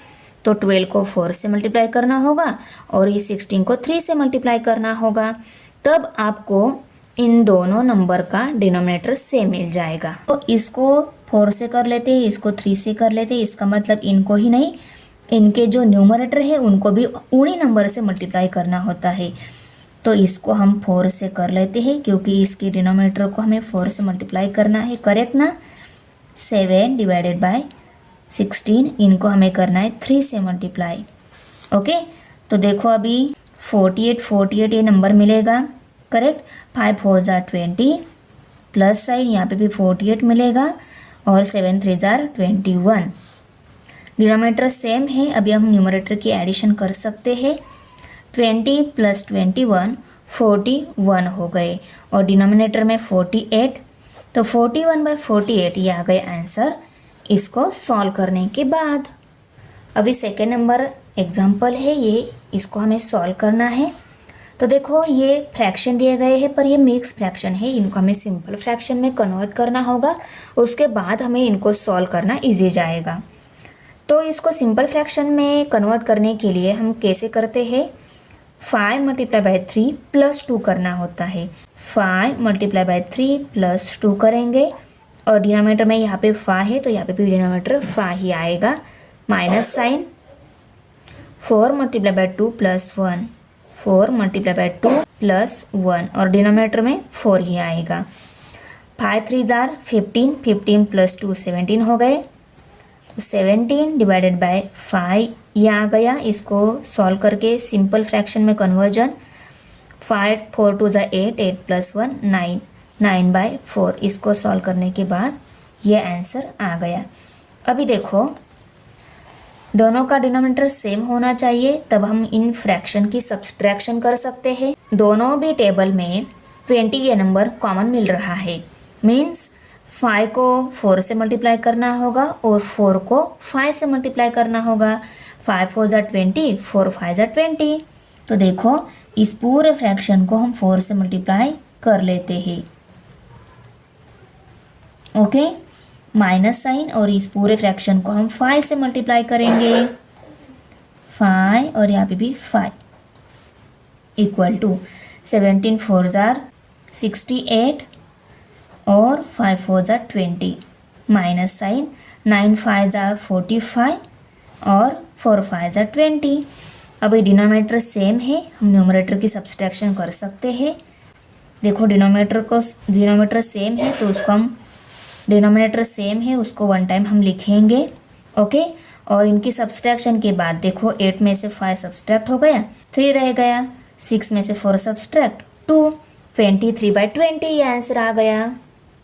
तो 12 को 4 से मल्टीप्लाई करना होगा, और ये 16 को 3 से मल्टीप्लाई करना होगा। तब आपको इन दोनों नंबर का डिनोमिनेटर सेम मिल जाएगा। तो इसको 4 से कर लेते हैं, इसको 3 से कर लेते हैं। इसका मतलब इनको ही नहीं, इनके जो न्यूमरेटर है उनको भी उन्हीं नंबर से मल्टीप्लाई करना होता है। तो इसको हम 4 से कर लेते हैं, क्योंकि इसके डिनोमिनेटर को हमें 4 से मल्टीप्लाई करना है, करेक्ट ना। 7 / 16, इनको हमें करना है 3 से मल्टीप्लाई। ओके, तो देखो अभी 48 48 ये नंबर मिलेगा, करेक्ट। 5 4 जार 20, प्लस साइन यहाँ पे भी 48 मिलेगा, और 7 3 जार 21। डिनोमिनेटर सेम है, अभी हम न्यूमरेटर की एडिशन कर सकते हैं। 20 + 21 41 हो गए, और डिनोमिनेटर में 48, तो 41/48 ये आ गए आंसर इसको सॉल्व करने के बाद। अभी सेकेंड नंबर एग्जाम्पल है ये, इसको हमें सॉल्व करना है। तो देखो ये फ्रैक्शन दिए गए हैं, पर ये मिक्स फ्रैक्शन है, इनको हमें सिंपल फ्रैक्शन में कन्वर्ट करना होगा, उसके बाद हमें इनको सॉल्व करना ईजी जाएगा। तो इसको सिंपल फ्रैक्शन में कन्वर्ट करने के लिए हम कैसे करते हैं, 5 × 3 + 2 करना होता है। 5 × 3 + 2 करेंगे, और डिनोमिनेटर में यहाँ पे 5 है, तो यहाँ पे भी डिनोमिनेटर 5 ही आएगा, माइनस साइन। 4 × 2 + 1, 4 × 2 + 1, और डिनोमिनेटर में 4 ही आएगा। 5 3 जार 15, 15 + 2 17 हो गए। 17 डिवाइडेड बाय 5 ये आ गया। इसको सॉल्व करके सिंपल फ्रैक्शन में कन्वर्जन, 5 4 2 8, 8 + 1 9, 9/4। इसको सॉल्व करने के बाद ये आंसर आ गया। अभी देखो दोनों का डिनोमिनेटर सेम होना चाहिए, तब हम इन फ्रैक्शन की सब्सट्रैक्शन कर सकते हैं। दोनों भी टेबल में 20 ये नंबर कॉमन मिल रहा है, मीन्स 5 को 4 से मल्टीप्लाई करना होगा और 4 को 5 से मल्टीप्लाई करना होगा। 5 4 = 20, 4 5 = 20। तो देखो इस पूरे फ्रैक्शन को हम 4 से मल्टीप्लाई कर लेते हैं। ओके, माइनस साइन, और इस पूरे फ्रैक्शन को हम 5 से मल्टीप्लाई करेंगे, 5 और यहाँ पे भी 5 इक्वल टू 17 4 = 68 और 5 4 = 20, माइनस साइन, 9 5 = 45 और 4 5 = 20। अभी डिनोमिनेटर सेम है, हम न्यूमरेटर की सब्सट्रैक्शन कर सकते हैं। देखो डिनोमिनेटर सेम है तो उसको हम डिनोमिनेटर सेम है उसको वन टाइम हम लिखेंगे। ओके, और इनकी सब्सट्रैक्शन के बाद देखो 8 में से 5 सब्सट्रैक्ट हो गया, 3 रह गया, 6 में से 4 सब्सट्रैक्ट 2, 23/20 ये आंसर आ गया।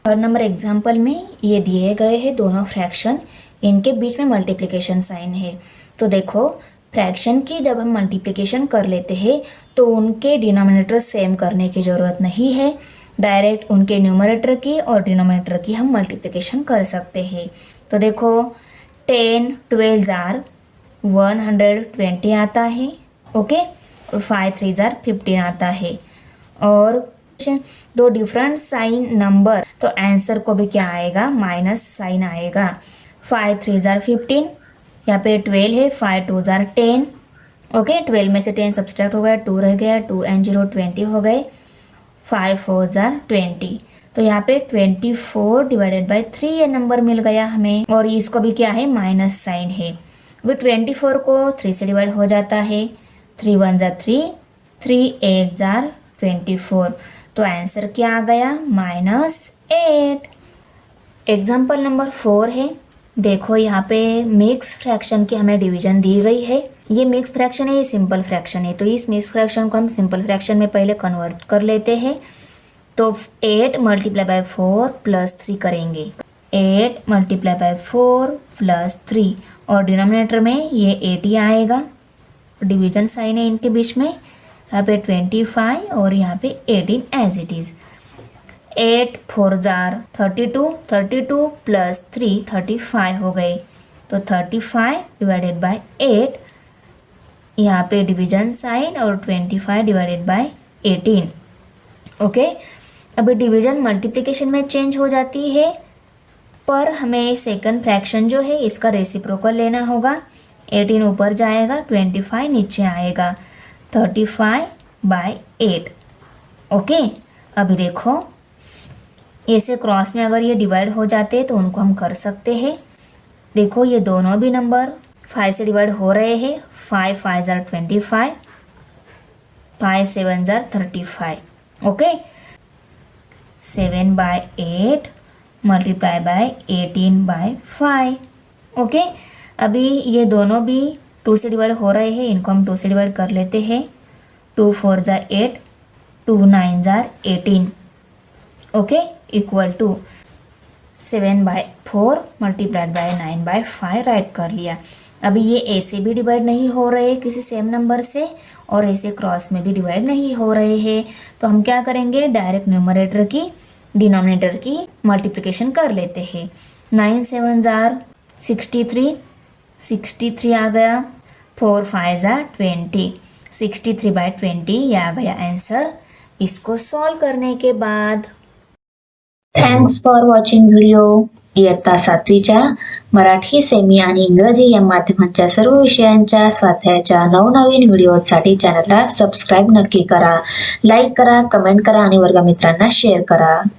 थर्ड नंबर एग्जाम्पल में ये दिए गए हैं दोनों फ्रैक्शन, इनके बीच में मल्टीप्लिकेशन साइन है। तो देखो फ्रैक्शन की जब हम मल्टीप्लिकेशन कर लेते हैं तो उनके डिनोमिनेटर सेम करने की ज़रूरत नहीं है, डायरेक्ट उनके न्यूमरेटर की और डिनोमिनेटर की हम मल्टीप्लिकेशन कर सकते हैं। तो देखो 10 12 = 120 आता है। ओके, और 5 3 = 15 आता है। और दो डिफरेंट साइन नंबर, तो आंसर को भी क्या आएगा, माइनस साइन आएगा। 5 3 = 15, यहाँ पे 12 है, 5 2 = 10। ओके, 12 में से 10 सब्सट्रैक्ट हो गया, 2 रह गया, 2 and 0 20 हो गए, 5 4 = 20। तो यहाँ पे 24/3 ये नंबर मिल गया हमें, और इसको भी क्या है, माइनस साइन है। अभी 24 को 3 से डिवाइड हो जाता है, 3 1 = 3, 3 8 = 24। तो आंसर क्या आ गया, -8। एग्जाम्पल नंबर 4 है। देखो यहाँ पे मिक्स फ्रैक्शन की हमें डिवीजन दी गई है। ये मिक्स फ्रैक्शन है, ये सिंपल फ्रैक्शन है। तो इस मिक्स फ्रैक्शन को हम सिंपल फ्रैक्शन में पहले कन्वर्ट कर लेते हैं। तो 8 × 4 + 3 करेंगे, 8 × 4 + 3, और डिनोमिनेटर में ये 80 आएगा, डिवीजन साइन है इनके बीच में। यहाँ पे 25 और यहाँ पे 18 एज इट इज़। 8 4 = 32, 32 + 3 35 हो गए। तो 35/8, यहाँ पे डिवीजन साइन, और 25/18। ओके, अभी डिवीजन मल्टीप्लिकेशन में चेंज हो जाती है, पर हमें सेकंड फ्रैक्शन जो है इसका रेसिप्रोकल लेना होगा। 18 ऊपर जाएगा, 25 नीचे आएगा, 35/8। ओके, अभी देखो ऐसे क्रॉस में अगर ये डिवाइड हो जाते हैं तो उनको हम कर सकते हैं। देखो ये दोनों भी नंबर 5 से डिवाइड हो रहे हैं, 5 5 = 25, 5 7 = 35। ओके, 7/8 × 18/5। ओके, अभी ये दोनों भी 2 से डिवाइड हो रहे हैं, इनको हम 2 से डिवाइड कर लेते हैं। 2 4 = 8, 2 9 = 18। ओके, इक्वल टू 7/4 × 9/5 राइट कर लिया। अभी ये ऐसे भी डिवाइड नहीं हो रहे किसी सेम नंबर से, और ऐसे क्रॉस में भी डिवाइड नहीं हो रहे हैं। तो हम क्या करेंगे, डायरेक्ट न्यूमरेटर की डिनोमिनेटर की मल्टीप्लिकेशन कर लेते हैं। 9 7 = 63, 63 आ गया, 4 5 = 20, 63/20 ये आ गया आंसर इसको सॉल्व करने के बाद। Thanks for watching video. इयत्ता 7वीच्या मराठी, सेमी आणि इंग्रजी या माध्यमांच्या सर्व विषयांच्या स्वाध्यायाच्या नवनवीन व्हिडिओसाठी चॅनलला सबस्क्राईब नक्की करा, लाईक करा, कमेंट करा आणि वर्गमित्रांना शेअर करा.